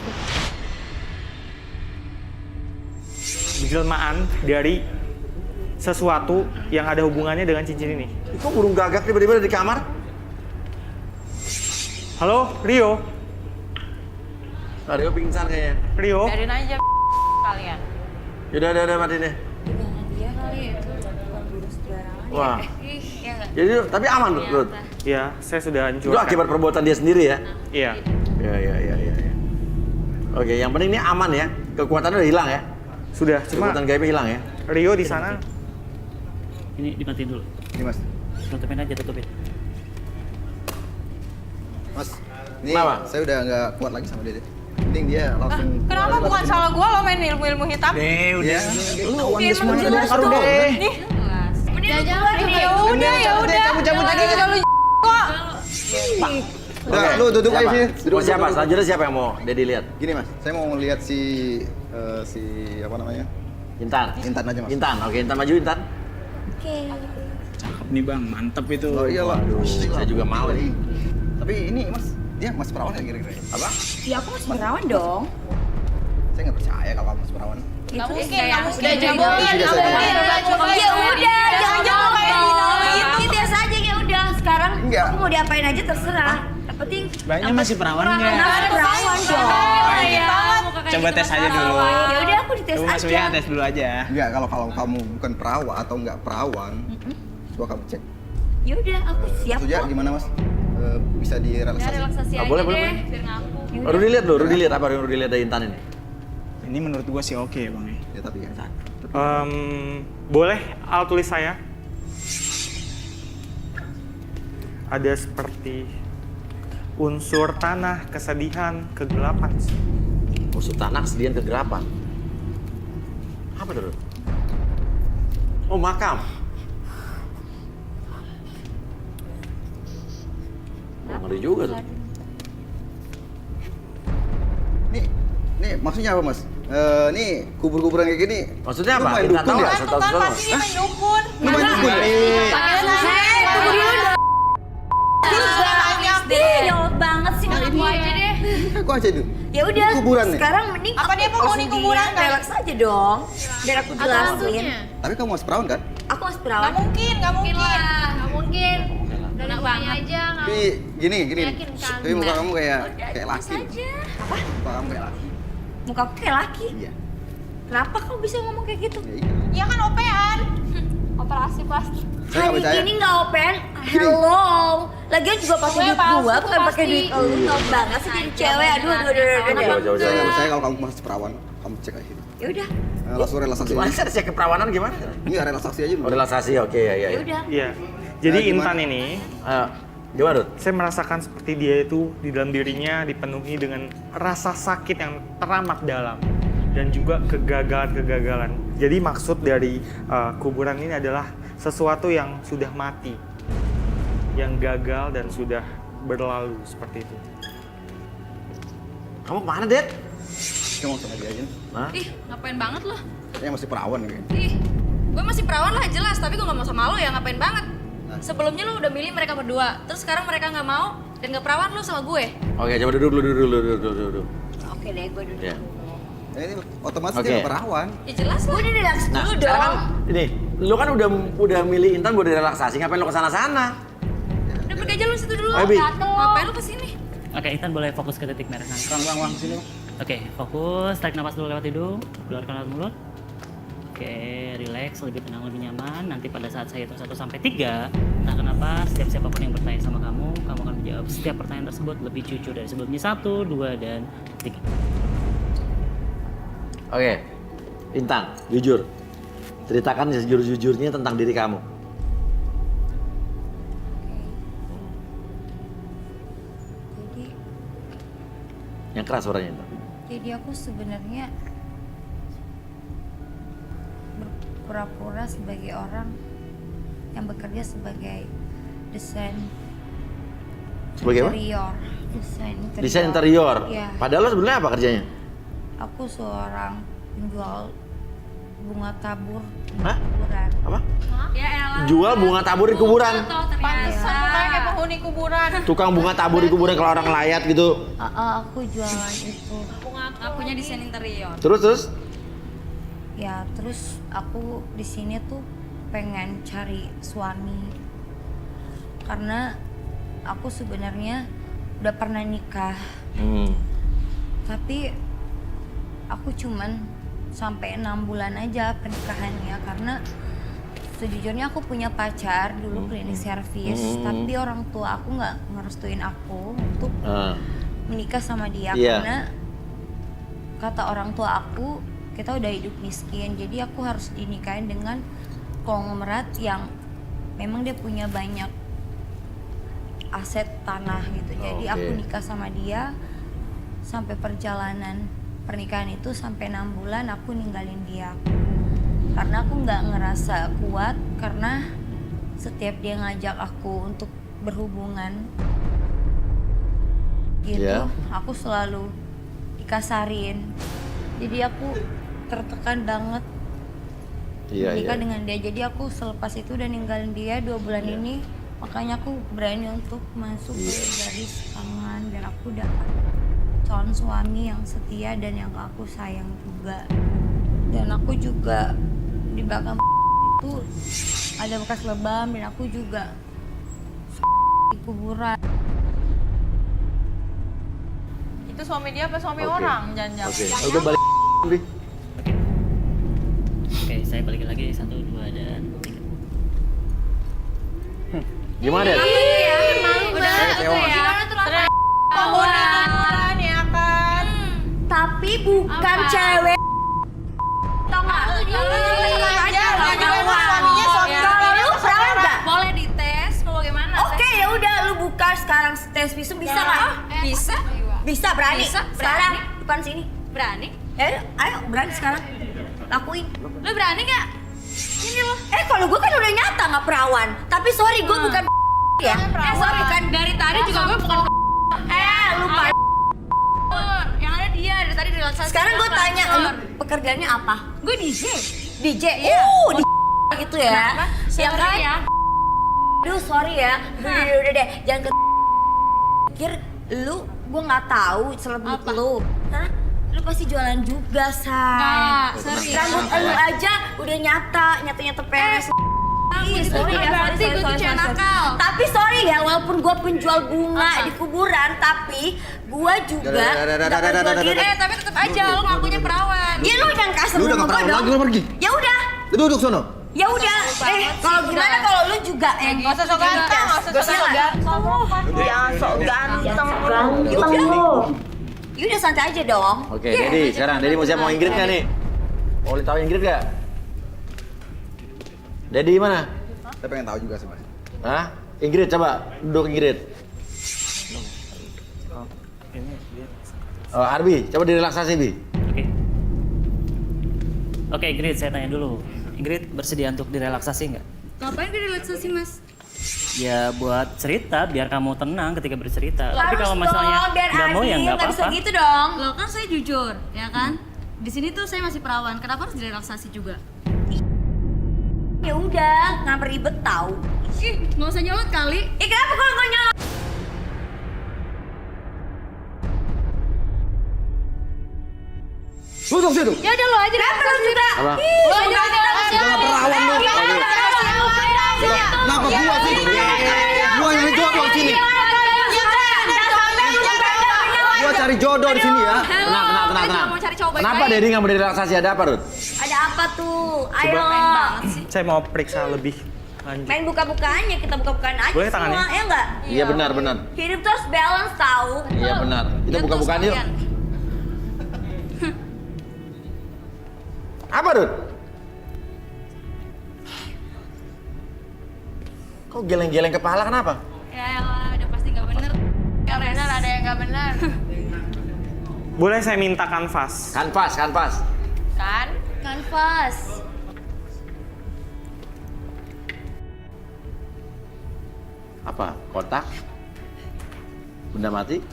Jelmaan dari sesuatu yang ada hubungannya dengan cincin ini. Kok burung gagak tiba-tiba ada di kamar? Halo, Rio. Rio pingsan kayaknya. Rio. Biarin aja kalian. Udah matiin deh. Dia kali itu bukan virus sembarangan. Wah. Iya nggak? Jadi tapi aman Rut. Iya, saya sudah hancurkan. Itu akibat perbuatan dia sendiri ya? Iya. Iya. Oke, yang penting ini aman ya. Kekuatannya udah hilang ya. Sudah, cuma kekuatan gaibnya hilang ya. Rio di sana. Ini dimatiin dulu. Ini, Mas. Tutupin aja, tutupin. Mas, ini Kenapa? saya udah nggak kuat lagi sama dia. Mending dia langsung. Kenapa bukan salah gua lo main ilmu hitam? Udah. Lu Iya, semua emang jelas bongkar dong. deh. Nih. Jangan Ya udah. cabut lagi. Kita lu kok. Udah, lu duduk aja sini. Mau siapa? Selanjutnya siapa yang mau Dedi lihat? Gini, Mas. Saya mau ngelihat si apa namanya? Intan. Intan aja, Mas. Intan, oke Intan maju Intan. Oke. Cakep nih Bang, mantep itu. Oh iyalah. Saya juga mau nih. Tapi ini, Mas, dia Mas Perawan ya kira-kira? Apa? Ya aku masih perawan dong. Saya nggak percaya kalau Mas Perawan. Nggak mungkin. Ya udah, jangan kayak itu biasa aja ya udah. Sekarang Enggak. aku mau diapain aja terserah. Yang penting Banyak masih perawan nggak? masih perawan dong. Coba tes aja dulu. Ya udah aku dites Coba Mas aja. Uya tes dulu aja. Enggak, kalau kamu bukan perawan atau nggak perawan, coba kamu cek. Ya udah aku siap Suja kok. gimana, Mas? Bisa direlaksasi? Relaksasi aja boleh. deh biar ngaku. Rudi lihat loh, Rudi lihat apa yang Rudi lihat dari Intan ini? Ini menurut gua sih oke Bang. Ya tapi ya. Boleh al tulis saya? Ada seperti unsur tanah, kesedihan, kegelapan. Unsur tanah, kesedihan, kegelapan. Apa tuh? Rud? Oh, makam. Oh, ngeri juga tuh. Nih maksudnya apa, Mas? Nih kubur-kuburan kayak gini. Maksudnya lu apa? main Intan dukun tahu ya? nggak? Saya tahu Kan semua. pasti main dukun. Lu main dukun ya? Tunggu dulu dong. Jawab banget sih aku aja deh. Aku aja dulu. Ya udah. Kuburan nih. Sekarang mending Apa dia penghuni kuburan kan? Relax aja dong. Biar aku jelasin. Tapi kamu Mas Perawan kan? Aku masih perawan. Nggak mungkin. Nggak mungkin. Udah banget aja. Tapi gini. Meyakinkan. Tapi muka kamu kayak laki. aja. Apa? Muka kamu kayak laki. Muka aku kayak laki. Iya. Kenapa kau bisa ngomong kayak gitu? Ya kan opean. Operasi plastik. Saya nggak Hari percaya. ini nggak open. Hello. Lagian juga pakai duit gua, bukan pakai duit lu. Tau banget sih jadi cewek. Aduh. Saya nggak percaya kalau kamu Mas Perawan. Kamu cek aja. Ya udah. Langsung relaksasi Gimana aja. sih cek keperawanan gimana? Iya, relaksasi aja dulu. Oh, relaksasi, oke ya. Ya udah. Iya. Jadi Gimana? Intan ini, Gimana, Rud? saya merasakan seperti dia itu di dalam dirinya dipenuhi dengan rasa sakit yang teramat dalam dan juga kegagalan-kegagalan. Jadi maksud dari kuburan ini adalah sesuatu yang sudah mati, yang gagal dan sudah berlalu seperti itu. Kamu kemana, Det? Kamu mau sama dia aja. Hah? Ih, ngapain banget lo? Kayaknya masih perawan kayaknya. Ih, gue masih perawan lah jelas, tapi gue gak mau sama lo ya, ngapain banget. Sebelumnya lo udah milih mereka berdua, terus sekarang mereka gak mau dan gak perawan lo sama gue. Oke, coba duduk dulu. Oke deh, gue duduk. Ya. Ini otomatis Oke. dia nggak perawan. Ya jelas lah. Gue udah relax Nah, dulu sekarang dong. kan, ini, lu kan udah milih Intan buat relaksasi, ngapain lu kesana-sana? Udah pergi aja lo situ dulu. Ayo, Bi. Ngapain lo kesini? Oke, Intan boleh fokus ke titik merah kan? Bang, sini. Oke, fokus, tarik napas dulu lewat hidung, keluarkan lewat mulut. Oke, relax, lebih tenang, lebih nyaman. Nanti pada saat saya hitung 1 sampai 3, entah kenapa setiap siapapun yang bertanya sama kamu akan menjawab setiap pertanyaan tersebut lebih jujur dari sebelumnya. 1, 2, dan 3. Oke, Intan, jujur. Ceritakan sejujur-jujurnya tentang diri kamu. Jadi, Yang keras suaranya, Intan. jadi aku sebenarnya berpura-pura sebagai orang yang bekerja sebagai desain Sebagai apa? interior. Desain interior. Iya. Padahal lo sebenarnya apa kerjanya? Aku seorang penjual bunga tabur Hah? kuburan. Apa? Ya elah. Jual bunga tabur di kuburan. Pantesan mukanya kayak penghuni kuburan. Tukang bunga tabur di kuburan kalau orang layat gitu. Aku jualan itu. Ngakunya desain interior. Terus? Ya terus aku di sini tuh pengen cari suami karena aku sebenarnya udah pernah nikah. Tapi aku cuman sampai 6 bulan aja pernikahannya karena sejujurnya aku punya pacar dulu klinik servis, tapi orang tua aku nggak ngerestuin aku untuk menikah sama dia karena kata orang tua aku kita udah hidup miskin, jadi aku harus dinikahin dengan konglomerat yang memang dia punya banyak aset tanah gitu. Jadi aku nikah sama dia sampai perjalanan pernikahan itu sampai 6 bulan aku ninggalin dia karena aku nggak ngerasa kuat karena setiap dia ngajak aku untuk berhubungan gitu aku selalu dikasarin, jadi aku tertekan banget nikah dengan dia. Jadi aku selepas itu udah ninggalin dia 2 bulan ini, makanya aku berani untuk masuk ke garis tangan dan aku dapat calon suami yang setia dan yang aku sayang juga. Dan aku juga di belakang itu ada bekas lebam dan aku juga di kuburan. Itu suami dia apa suami orang? Jangan-jangan. Udah balik. Oke, saya balikin lagi 1, 2, dan 3. Gimana, Det? Malu banget ya. Penghuni kuburan ya kan? Tapi bukan cewek. Tau gak? Kalau lu perawan nggak? Boleh dites, mau bagaimana? Oke, ya udah lu buka sekarang tes visum bisa nggak? Bisa. Bisa, berani. Bisa, Sekarang berani. depan sini. Berani? Ya, ayo berani sekarang. Lakuin. Lu berani gak? Ini lo. Kalau gue kan udah nyata nggak perawan. Tapi sorry, gue bukan ya. Gue bukan dari tadi juga gue bukan. lupa. Yang ada dia dari tadi relaksasi. Sekarang gue tanya, lu pekerjaannya apa? Gue DJ. DJ. Iya. Di gitu ya. Yang kan? Ya. Duh, sorry ya. Udah deh, jangan ke pikir lu, gue nggak tahu selebut lu. Hah? Lu pasti jualan juga, Say. Serius. Rambut lu aja udah nyata peres. Sorry ya, berarti gue tuh cewek nakal. Tapi sorry ya, walaupun gue penjual bunga di kuburan, tapi gue juga nggak penjual diri. Tapi tetap aja lu ngakunya perawan. Ya lu yang kasar Lu udah nggak perawan lagi, lu pergi. Ya udah. Duduk sono. Ya udah. Kalau gimana kalau lu juga Nggak usah sok ganteng, nggak usah sok ganteng. Jangan sok ganteng lu. Ya udah santai aja dong. Oke, Dedi, sekarang Dedi mau siap mau Ingrid nggak nih? Mau tahu Ingrid nggak? Dedi mana? Saya pengen tahu juga sih, Mas. Hah? Ingrid, coba duduk Ingrid. Oh, Arbi, coba direlaksasi, Bi. Oke, Ingrid, saya tanya dulu. Ingrid bersedia untuk direlaksasi nggak? Ngapain gue relaksasi, Mas? Ya buat cerita, biar kamu tenang ketika bercerita. Tapi Harus kalau masalahnya dong, biar nggak mau ya adil, nggak nggak bisa apa-apa. gitu dong. Loh kan saya jujur, ya kan? Di sini tuh saya masih perawan. Kenapa harus direlaksasi juga? Ya udah, kenapa ribet tahu? Ih, nggak usah nyolot kali. Kenapa kalau nggak nyolot? Duduk situ. Ya udah lo aja. Kenapa lo juga? Apa? Lo aja Jangan perawan lu. Kenapa gua sih? Gua yang jodoh di sini. Gua cari jodoh di sini ya. Tenang. Kenapa Dedi nggak mau direlaksasi? Ada apa, Ruth? Ada apa tuh? Ayo. Saya mau periksa lebih lanjut. Main buka-bukaan ya, kita buka-bukaan aja Boleh semua, tangannya? ya enggak? Iya benar. Hidup terus balance tahu. Iya benar. Kita buka-bukaan yuk. Apa, Ruth? Kok geleng-geleng kepala kenapa? Ya udah pasti nggak bener. Nggak benar, ada yang nggak benar. Boleh saya minta kanvas? Kanvas. Kan? Kanvas. Apa? Kotak? Benda mati?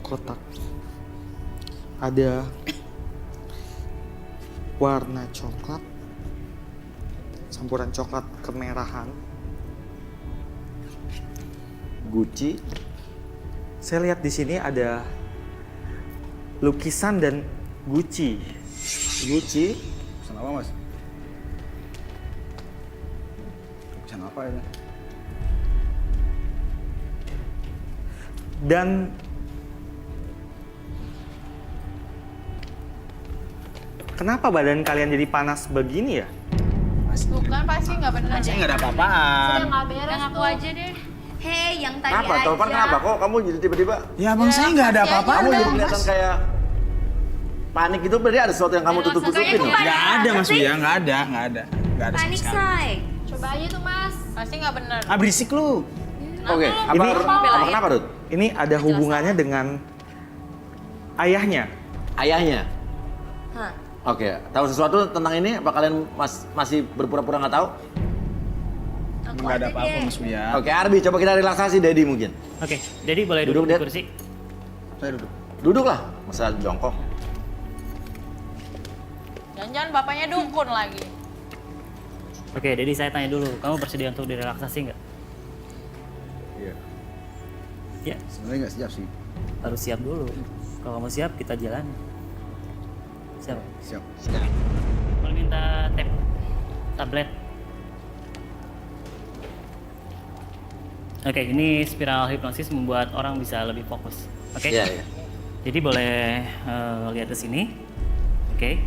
Kotak. Ada warna coklat, campuran coklat kemerahan. Gucci. Saya lihat di sini ada lukisan dan Gucci. Gucci? Pesan apa, Mas? Pesan apa ya? Dan kenapa badan kalian jadi panas begini ya? Bukan, pasti nggak benar. Saya nggak ada apa-apaan. Sudah nggak beres Yang aku tuh. aja deh. Hei, yang tadi Kenapa? aja. Taufan kenapa? Kok kamu jadi tiba-tiba? Ya abang saya nggak ada apa-apaan. Kamu jadi Mas. kelihatan kayak panik gitu, berarti ada sesuatu yang kamu tutup-tutupin loh. Nggak ada Mas Buya, nggak ada sama Panik, sekali. say. Coba aja tuh, Mas. Pasti nggak benar. Ah berisik lu. Oke, apa kenapa, Ruth? Ini ada hubungannya dengan ayahnya. Ayahnya. Hah. Oke, tahu sesuatu tentang ini? Apa kalian masih berpura-pura nggak tahu? Nggak ada apa-apa Mas Buya. Oke, Arbi, coba kita relaksasi Dedi mungkin. Oke, jadi boleh Duduk, duduk di Ded. kursi. Saya duduk. Duduk lah, masa jongkok. Jangan-jangan bapaknya dukun lagi. Oke, jadi saya tanya dulu, kamu bersedia untuk direlaksasi nggak? Iya. Ya, Sebenarnya nggak siap sih. harus siap dulu. Kalau kamu siap, kita jalan. Siap? Siap. Boleh minta tablet. Oke, ini spiral hipnosis membuat orang bisa lebih fokus. Oke? Iya, iya. Jadi boleh lihat ke sini. Oke.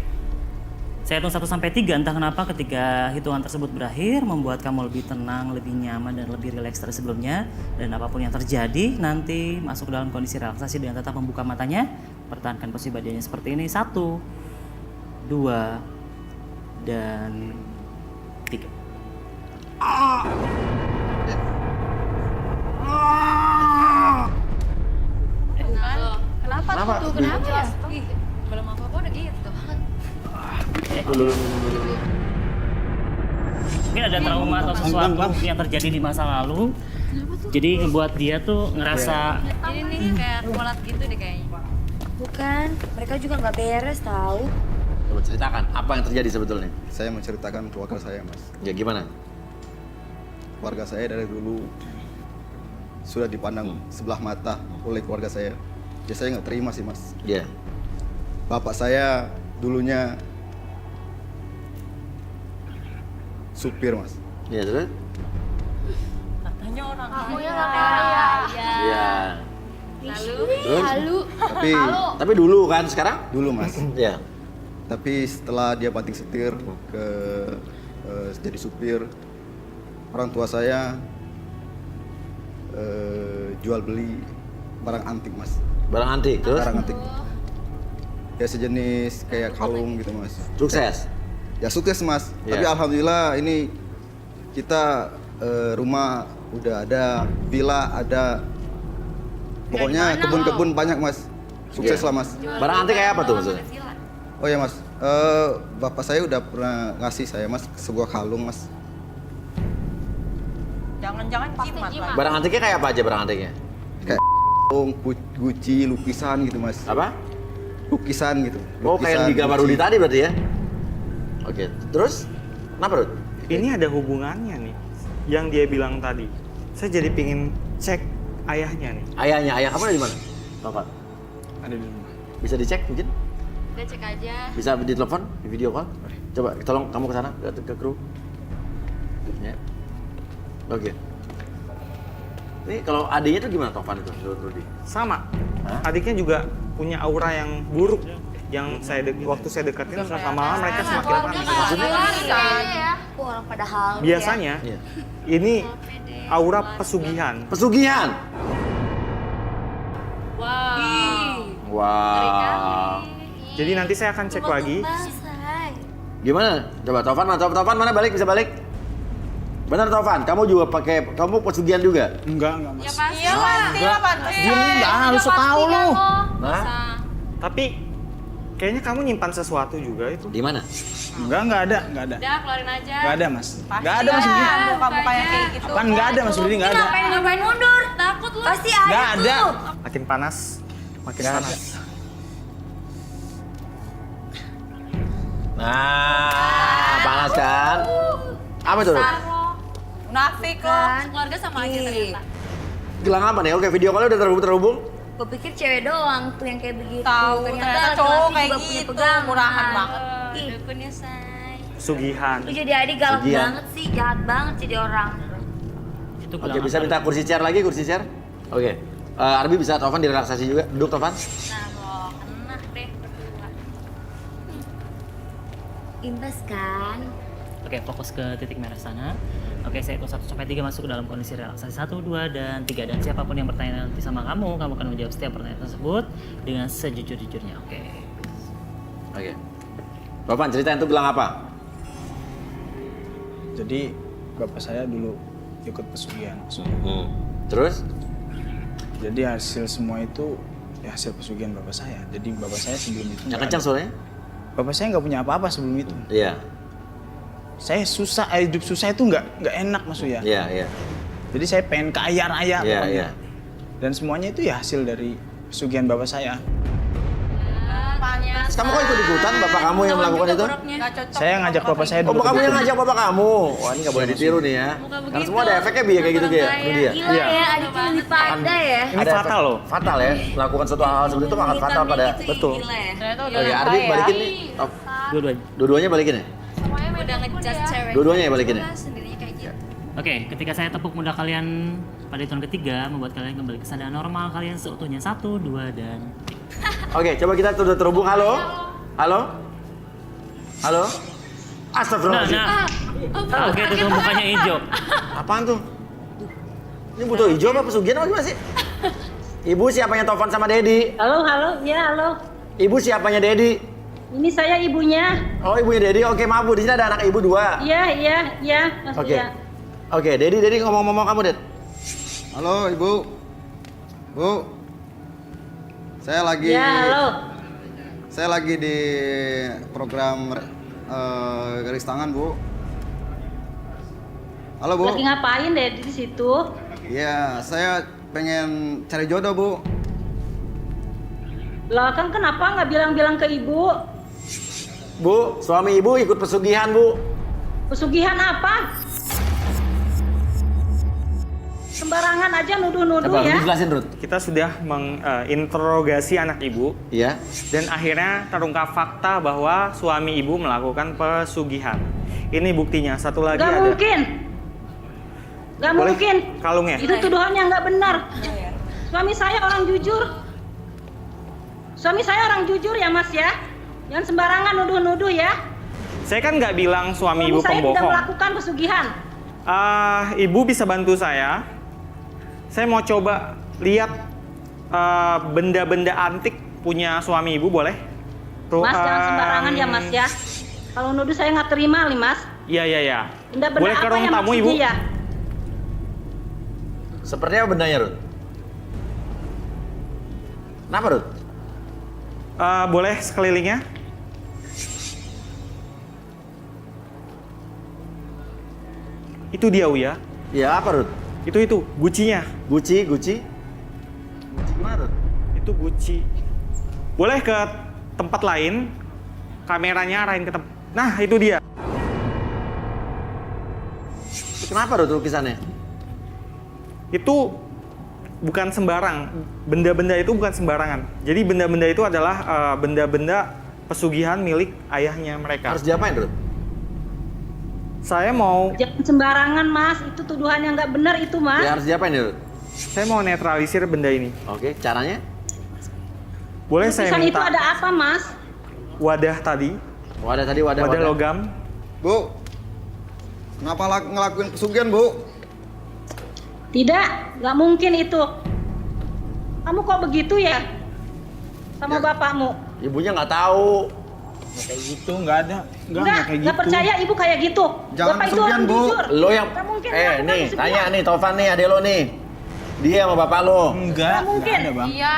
Saya hitung 1 sampai 3, entah kenapa ketika hitungan tersebut berakhir membuat kamu lebih tenang, lebih nyaman dan lebih rileks dari sebelumnya. Dan apapun yang terjadi nanti masuk dalam kondisi relaksasi dengan tetap membuka matanya. Pertahankan posisi badannya seperti ini. 1, 2, dan 3. Kenapa tuh? Kenapa ya? Ih, belum apa-apa udah gitu. Mungkin ada trauma atau sesuatu yang terjadi di masa lalu. Jadi ngebuat dia tuh ngerasa Jadi nih kayak kualat gitu deh kayaknya. Bukan, mereka juga nggak beres tahu. Coba ceritakan, apa yang terjadi sebetulnya? Saya menceritakan keluarga saya, Mas. Ya gimana? Keluarga saya dari dulu sudah dipandang sebelah mata oleh keluarga saya. Ya saya nggak terima sih, Mas. Iya. Bapak saya dulunya supir, Mas. Iya, terus? Katanya orang Kamu kaya. yang nggak kaya. Iya. Lalu, Terus? Tapi dulu kan, sekarang? Dulu, Mas. Iya. Tapi setelah dia banting setir ke jadi supir, orang tua saya jual beli barang antik, Mas. Barang antik, terus? Barang antik. Ya sejenis kayak kalung gitu, Mas. Sukses? Ya sukses, Mas. Iya. Tapi alhamdulillah ini kita rumah udah ada, villa ada. Pokoknya kebun-kebun banyak, Mas. Sukses Iya. lah, Mas. Barang antik kayak apa tuh maksudnya? Oh ya, Mas. Bapak saya udah pernah ngasih saya mas sebuah kalung mas. Jangan-jangan jimat lagi. Barang antiknya kayak apa aja barang antiknya? Kayak Gucci, lukisan gitu mas. Apa? Lukisan gitu. Oh, kayak di gambar Rudi tadi berarti ya? Oke, terus kenapa Rud? Ini ada hubungannya nih, yang dia bilang tadi. Saya jadi pingin cek ayahnya nih. Ayah kamu ada di mana? Bapak? Ada di rumah. Bisa dicek mungkin? Udah cek aja. Bisa ditelepon, di video call? Coba tolong kamu ke sana ke kru. Ya. Oke. Ini kalau adiknya tuh gimana Tovan itu menurut Rudi? Sama. Adiknya juga punya aura yang buruk. Yang waktu saya deketin lama-lama mereka semakin panas. Maksudnya orang padahal biasanya ini aura pesugihan. Pesugihan. Wow. Jadi nanti saya akan cek lagi. Gimana? Coba Tovan mana bisa balik? Benar Tovan, kamu juga kamu pesugihan juga? Enggak mas. Ya pasti. Iya pasti lah pasti. Dia enggak harus tahu lu. Nah, tapi kayaknya kamu nyimpan sesuatu juga itu. di mana? Enggak ada. Udah keluarin aja. Enggak ada mas. Enggak ada mas Budi. Muka-mukanya kayak gitu. Apaan enggak ada mas Budi, enggak ada. Ngapain mundur? Takut lu. Pasti ada Enggak ada. tuh. Makin panas. Nah, panas kan? Apa itu? Munafik lo. Keluarga sama aja ternyata. Gelang apa nih? Oke, video call-nya udah terhubung. Gue pikir cewek doang tuh yang kayak begitu. Tahu ternyata cowok kayak juga punya gitu, pegangan. murahan banget. Ih, Dukunnya say. Sugihan. lu jadi adik galak Sugihan. banget sih, jahat banget jadi orang. Itu Oke, bisa minta kursi chair lagi, kursi chair? Oke. Arbi bisa Tovan direlaksasi juga. Duduk Tovan. Nah, lo kena deh berdua. Imbas kan? Oke, fokus ke titik merah sana. Oke, saya hitung 1 sampai 3 masuk ke dalam kondisi relaksasi 1, 2, dan 3. Dan siapapun yang bertanya nanti sama kamu akan menjawab setiap pertanyaan tersebut dengan sejujur-jujurnya. Oke. Tovan, ceritain tuh gelang apa? Jadi bapak saya dulu ikut pesugihan. Terus? Jadi hasil semua itu ya hasil pesugihan bapak saya. Jadi bapak saya sebelum itu Yang kencang suaranya? Bapak saya nggak punya apa-apa sebelum itu. Iya. Saya susah, hidup susah itu nggak enak maksudnya. Iya. Jadi saya pengen kaya raya. Iya. Dan semuanya itu ya hasil dari pesugihan bapak saya. Terus kamu kok ikut-ikutan bapak kamu yang melakukan itu? Saya ngajak bapak saya Oh, dulu. bapak kamu yang ngajak bapak kamu? Wah, ini nggak boleh ditiru nih ya. Karena semua ada efeknya biar kayak gitu ya. Gila ya, adiknya lebih pandai ya. Ini fatal loh. Fatal ya. Melakukan suatu hal seperti itu akan fatal pada. Betul. Oke, Arbi balikin nih. Dua-duanya balikin ya? Semuanya udah ngejudge cewek. Dua-duanya ya balikin ya? Sendirinya kayak gitu. Oke, ketika saya tepuk pundak kalian pada hitungan ketiga, membuat kalian kembali ke sadar normal kalian seutuhnya 1, 2, dan 3. Oke, coba kita sudah terhubung. Halo? Astagfirullahaladzim. Oke, tuh mukanya hijau. Apaan tuh? Ini butuh hijau apa pesugihan apa gimana sih? Ibu siapanya Tovan sama Dedi? Halo, ya halo. Ibu siapanya Dedi? Ini saya ibunya. Oh, ibunya Dedi. Oke, maaf Bu, di sini ada anak ibu 2. Iya, Mas Oke. Lia. Oke, Dedi ngomong-ngomong kamu, Ded. Halo Ibu. Bu. Saya lagi Ya, halo. Saya lagi di program garis tangan, Bu. Halo, Bu. Lagi ngapain deh di situ? Iya, saya pengen cari jodoh, Bu. Lah kan kenapa nggak bilang-bilang ke ibu? Bu, suami ibu ikut pesugihan, Bu. Pesugihan apa? Sembarangan aja nuduh-nuduh ya. Dijelasin, Ruth. Kita sudah menginterogasi anak ibu. Iya. Dan akhirnya terungkap fakta bahwa suami ibu melakukan pesugihan. Ini buktinya. Satu lagi Gak ada. mungkin. Gak Boleh mungkin. kalungnya? Itu tuduhannya nggak benar. Suami saya orang jujur. Suami saya orang jujur ya Mas ya. Jangan sembarangan nuduh-nuduh ya. Saya kan nggak bilang suami ibu saya tidak pembohong. melakukan pesugihan. Ibu bisa bantu saya. Saya mau coba lihat benda-benda antik punya suami ibu, boleh? Mas jangan sembarangan ya Mas ya. Kalau nuduh saya nggak terima nih Mas. Iya. Benda-benda Boleh ke apa ruang yang tamu, maksudnya Ibu? ya? Sepertinya apa bendanya, Ruth? Kenapa, Ruth? Boleh sekelilingnya? Itu dia Uya. Ya apa Rut? Itu Gucci-nya. Gucci? Gucci gimana Rut? Itu Gucci. Boleh ke tempat lain, kameranya arahin ke tempat. Nah itu dia. Kenapa Rut lukisannya? Itu bukan sembarang. Benda-benda itu bukan sembarangan. Jadi benda-benda itu adalah benda-benda pesugihan milik ayahnya mereka. Harus diapain Rut? Saya mau... Jangan sembarangan Mas, itu tuduhan yang nggak benar itu Mas. Ya harus diapain Rut? Saya mau netralisir benda ini. Oke, caranya? Boleh saya Lukisan itu minta ada apa Mas? wadah tadi? Wadah logam. Bu, kenapa ngelakuin pesugihan Bu? Tidak, nggak mungkin itu. Kamu kok begitu ya? Sama bapakmu? Ibunya nggak tahu. Nggak kayak gitu, nggak ada. Nggak percaya ibu kayak gitu. Jangan Bapak itu pesugihan, orang Bu. jujur. Lo yang Nggak mungkin nih melakukan pesugihan. tanya nih Tovan nih adek lo nih. Dia sama bapak lo. Enggak mungkin. ada Bang. Iya.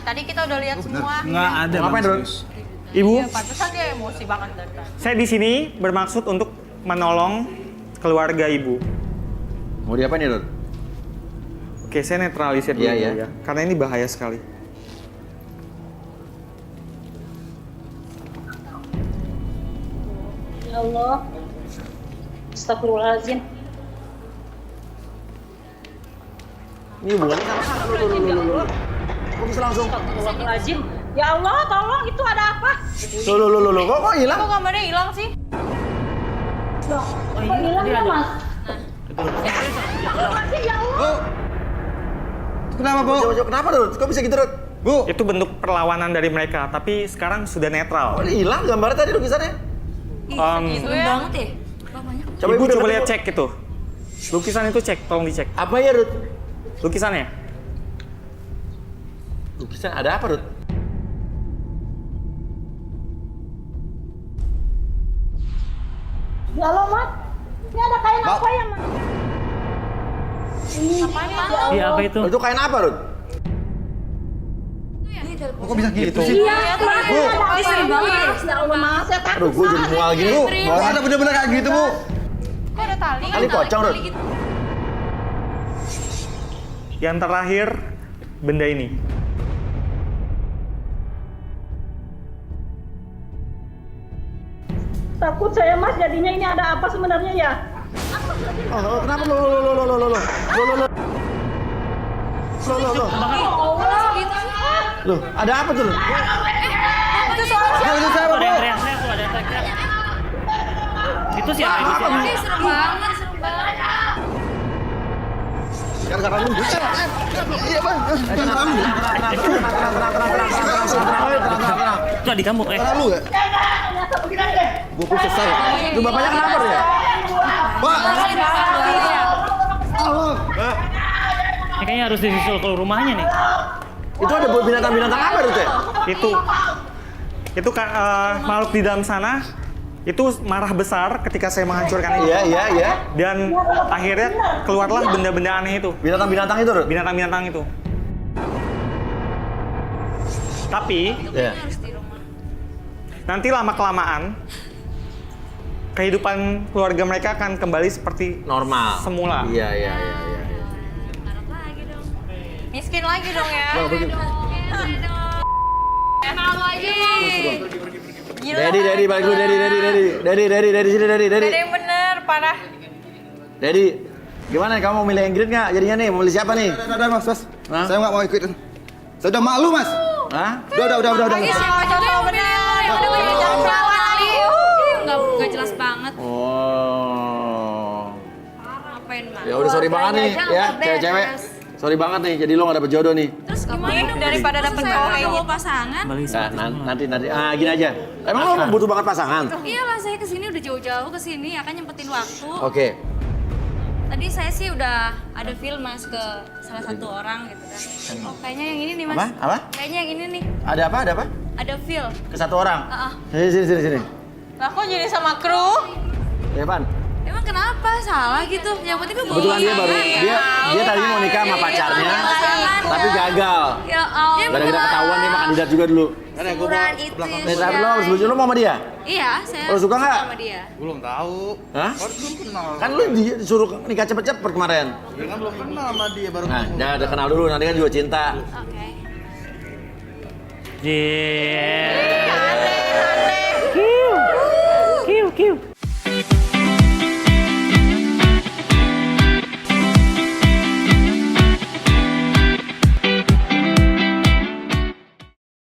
Tadi kita udah lihat semua. Nggak ada Bang. Ngapain, Rut? serius. Ibu, Iya, pantesan dia emosi banget dari tadi. saya di sini bermaksud untuk menolong keluarga ibu. Mau diapain nih Rut? Oke, saya netralisir dulu Iya, ya. Karena ini bahaya sekali. Ya Allah. Astagfirullahaladzim. Ini hubungannya sama lo. Kok bisa langsung? Astagfirullahaladzim. Ya Allah, tolong itu ada apa? Lo, kok hilang? Kok gambarnya hilang sih? Loh, kok hilang ya Mas? Ya Allah. Kenapa Bu? Coba, kenapa Rut? Kok bisa gitu Rut? Bu, Itu bentuk perlawanan dari mereka, tapi sekarang sudah netral. Kok hilang gambarnya tadi lukisannya? Gitu ya. Banget ya? Bapaknya. Coba Ibu ibu coba deket, lihat Bu. cek itu. Lukisan itu cek, tolong dicek. Apa ya Rut? Lukisannya. Lukisan ada apa Rut? Ya Allah, Mas. Ini ada kain apa ya, Mas? Ini Iya apa itu? Itu kain apa Rut? kok bisa gitu sih? Iya, Mas. Bu. Ini serem banget ya. Ya Allah, Mas. Saya takut. Aduh, gue jadi mual gini. Bu, kok ada bener-bener kayak gitu Bu? Kok ada tali? Kali pocong Rut. Yang terakhir, benda ini. Takut saya, Mas. Jadinya ini ada apa sebenarnya ya? Oh, kenapa lo? Loh, ada apa tuh? Itu suara. Itu siapa, Ada Bu? yang teriak-teriak tuh, ada yang teriak-teriak. Itu siapa? Itu siapa? Ih, serem banget, serem banget. Gara-gara lu. Iya, Bang. Tenang. Itu adik kamu, Tenang lu ya? Buku sesar. Itu bapaknya kenapa ya? Pak. Ini kayaknya harus disusul ke rumahnya nih. Itu ada binatang-binatang apa itu ya? Itu makhluk di dalam sana itu marah besar ketika saya menghancurkan itu. Iya. Dan akhirnya keluarlah benda-benda aneh itu. Binatang-binatang itu, Rut? Binatang-binatang itu. Tapi nanti lama-kelamaan kehidupan keluarga mereka akan kembali seperti normal semula. Iya. Miskin lagi dong ya. Malu aja. Gila. Dedi, balik dulu, Dedi, sini, Dedi. Ada yang bener, parah. Dedi, gimana kamu mau milih Ingrid nggak jadinya nih? Mau milih siapa nih? Udah, Mas. Saya nggak mau ikut. Saya udah malu, Mas. Hah? Udah. Lagi siapa juga yang bener? Ya udah banyak jangan salah lagi. Nggak jelas banget. Oh. Ngapain mah? Ya udah sorry banget nih ya, cewek-cewek. Sorry banget nih, jadi lo gak dapet jodoh nih. Terus gimana dong? Daripada dapet cowok kayak bawa gitu. pasangan? Nah, nanti. Gini aja. Emang lo butuh banget pasangan? Iyalah, saya kesini udah jauh-jauh kesini, akan nyempetin waktu. Oke. Tadi saya sih udah ada feel Mas ke salah satu orang gitu kan. Oh kayaknya yang ini nih Mas. Apa? Kayaknya yang ini nih. Ada apa? Ada feel. Ke satu orang? Sini. Lah kok jadi sama kru? Evan. Emang kenapa? Salah gitu. Yang penting gue Kebetulan dia tadi mau nikah sama pacarnya, tapi gagal. Ya Allah. Gara-gara ketahuan dia sama kandidat juga dulu. Seumuran itu Nih, tapi lo harus bujur, lo mau sama dia? Iya, saya Lo suka nggak? sama dia. Belum tahu. Hah? Belum kenal. Kan lu disuruh nikah cepet-cepet kemarin. Ya kan belum kenal sama dia baru Nah, ketemu. jangan ada kenal dulu, nanti kan juga cinta. Oke. Kiu, kiu.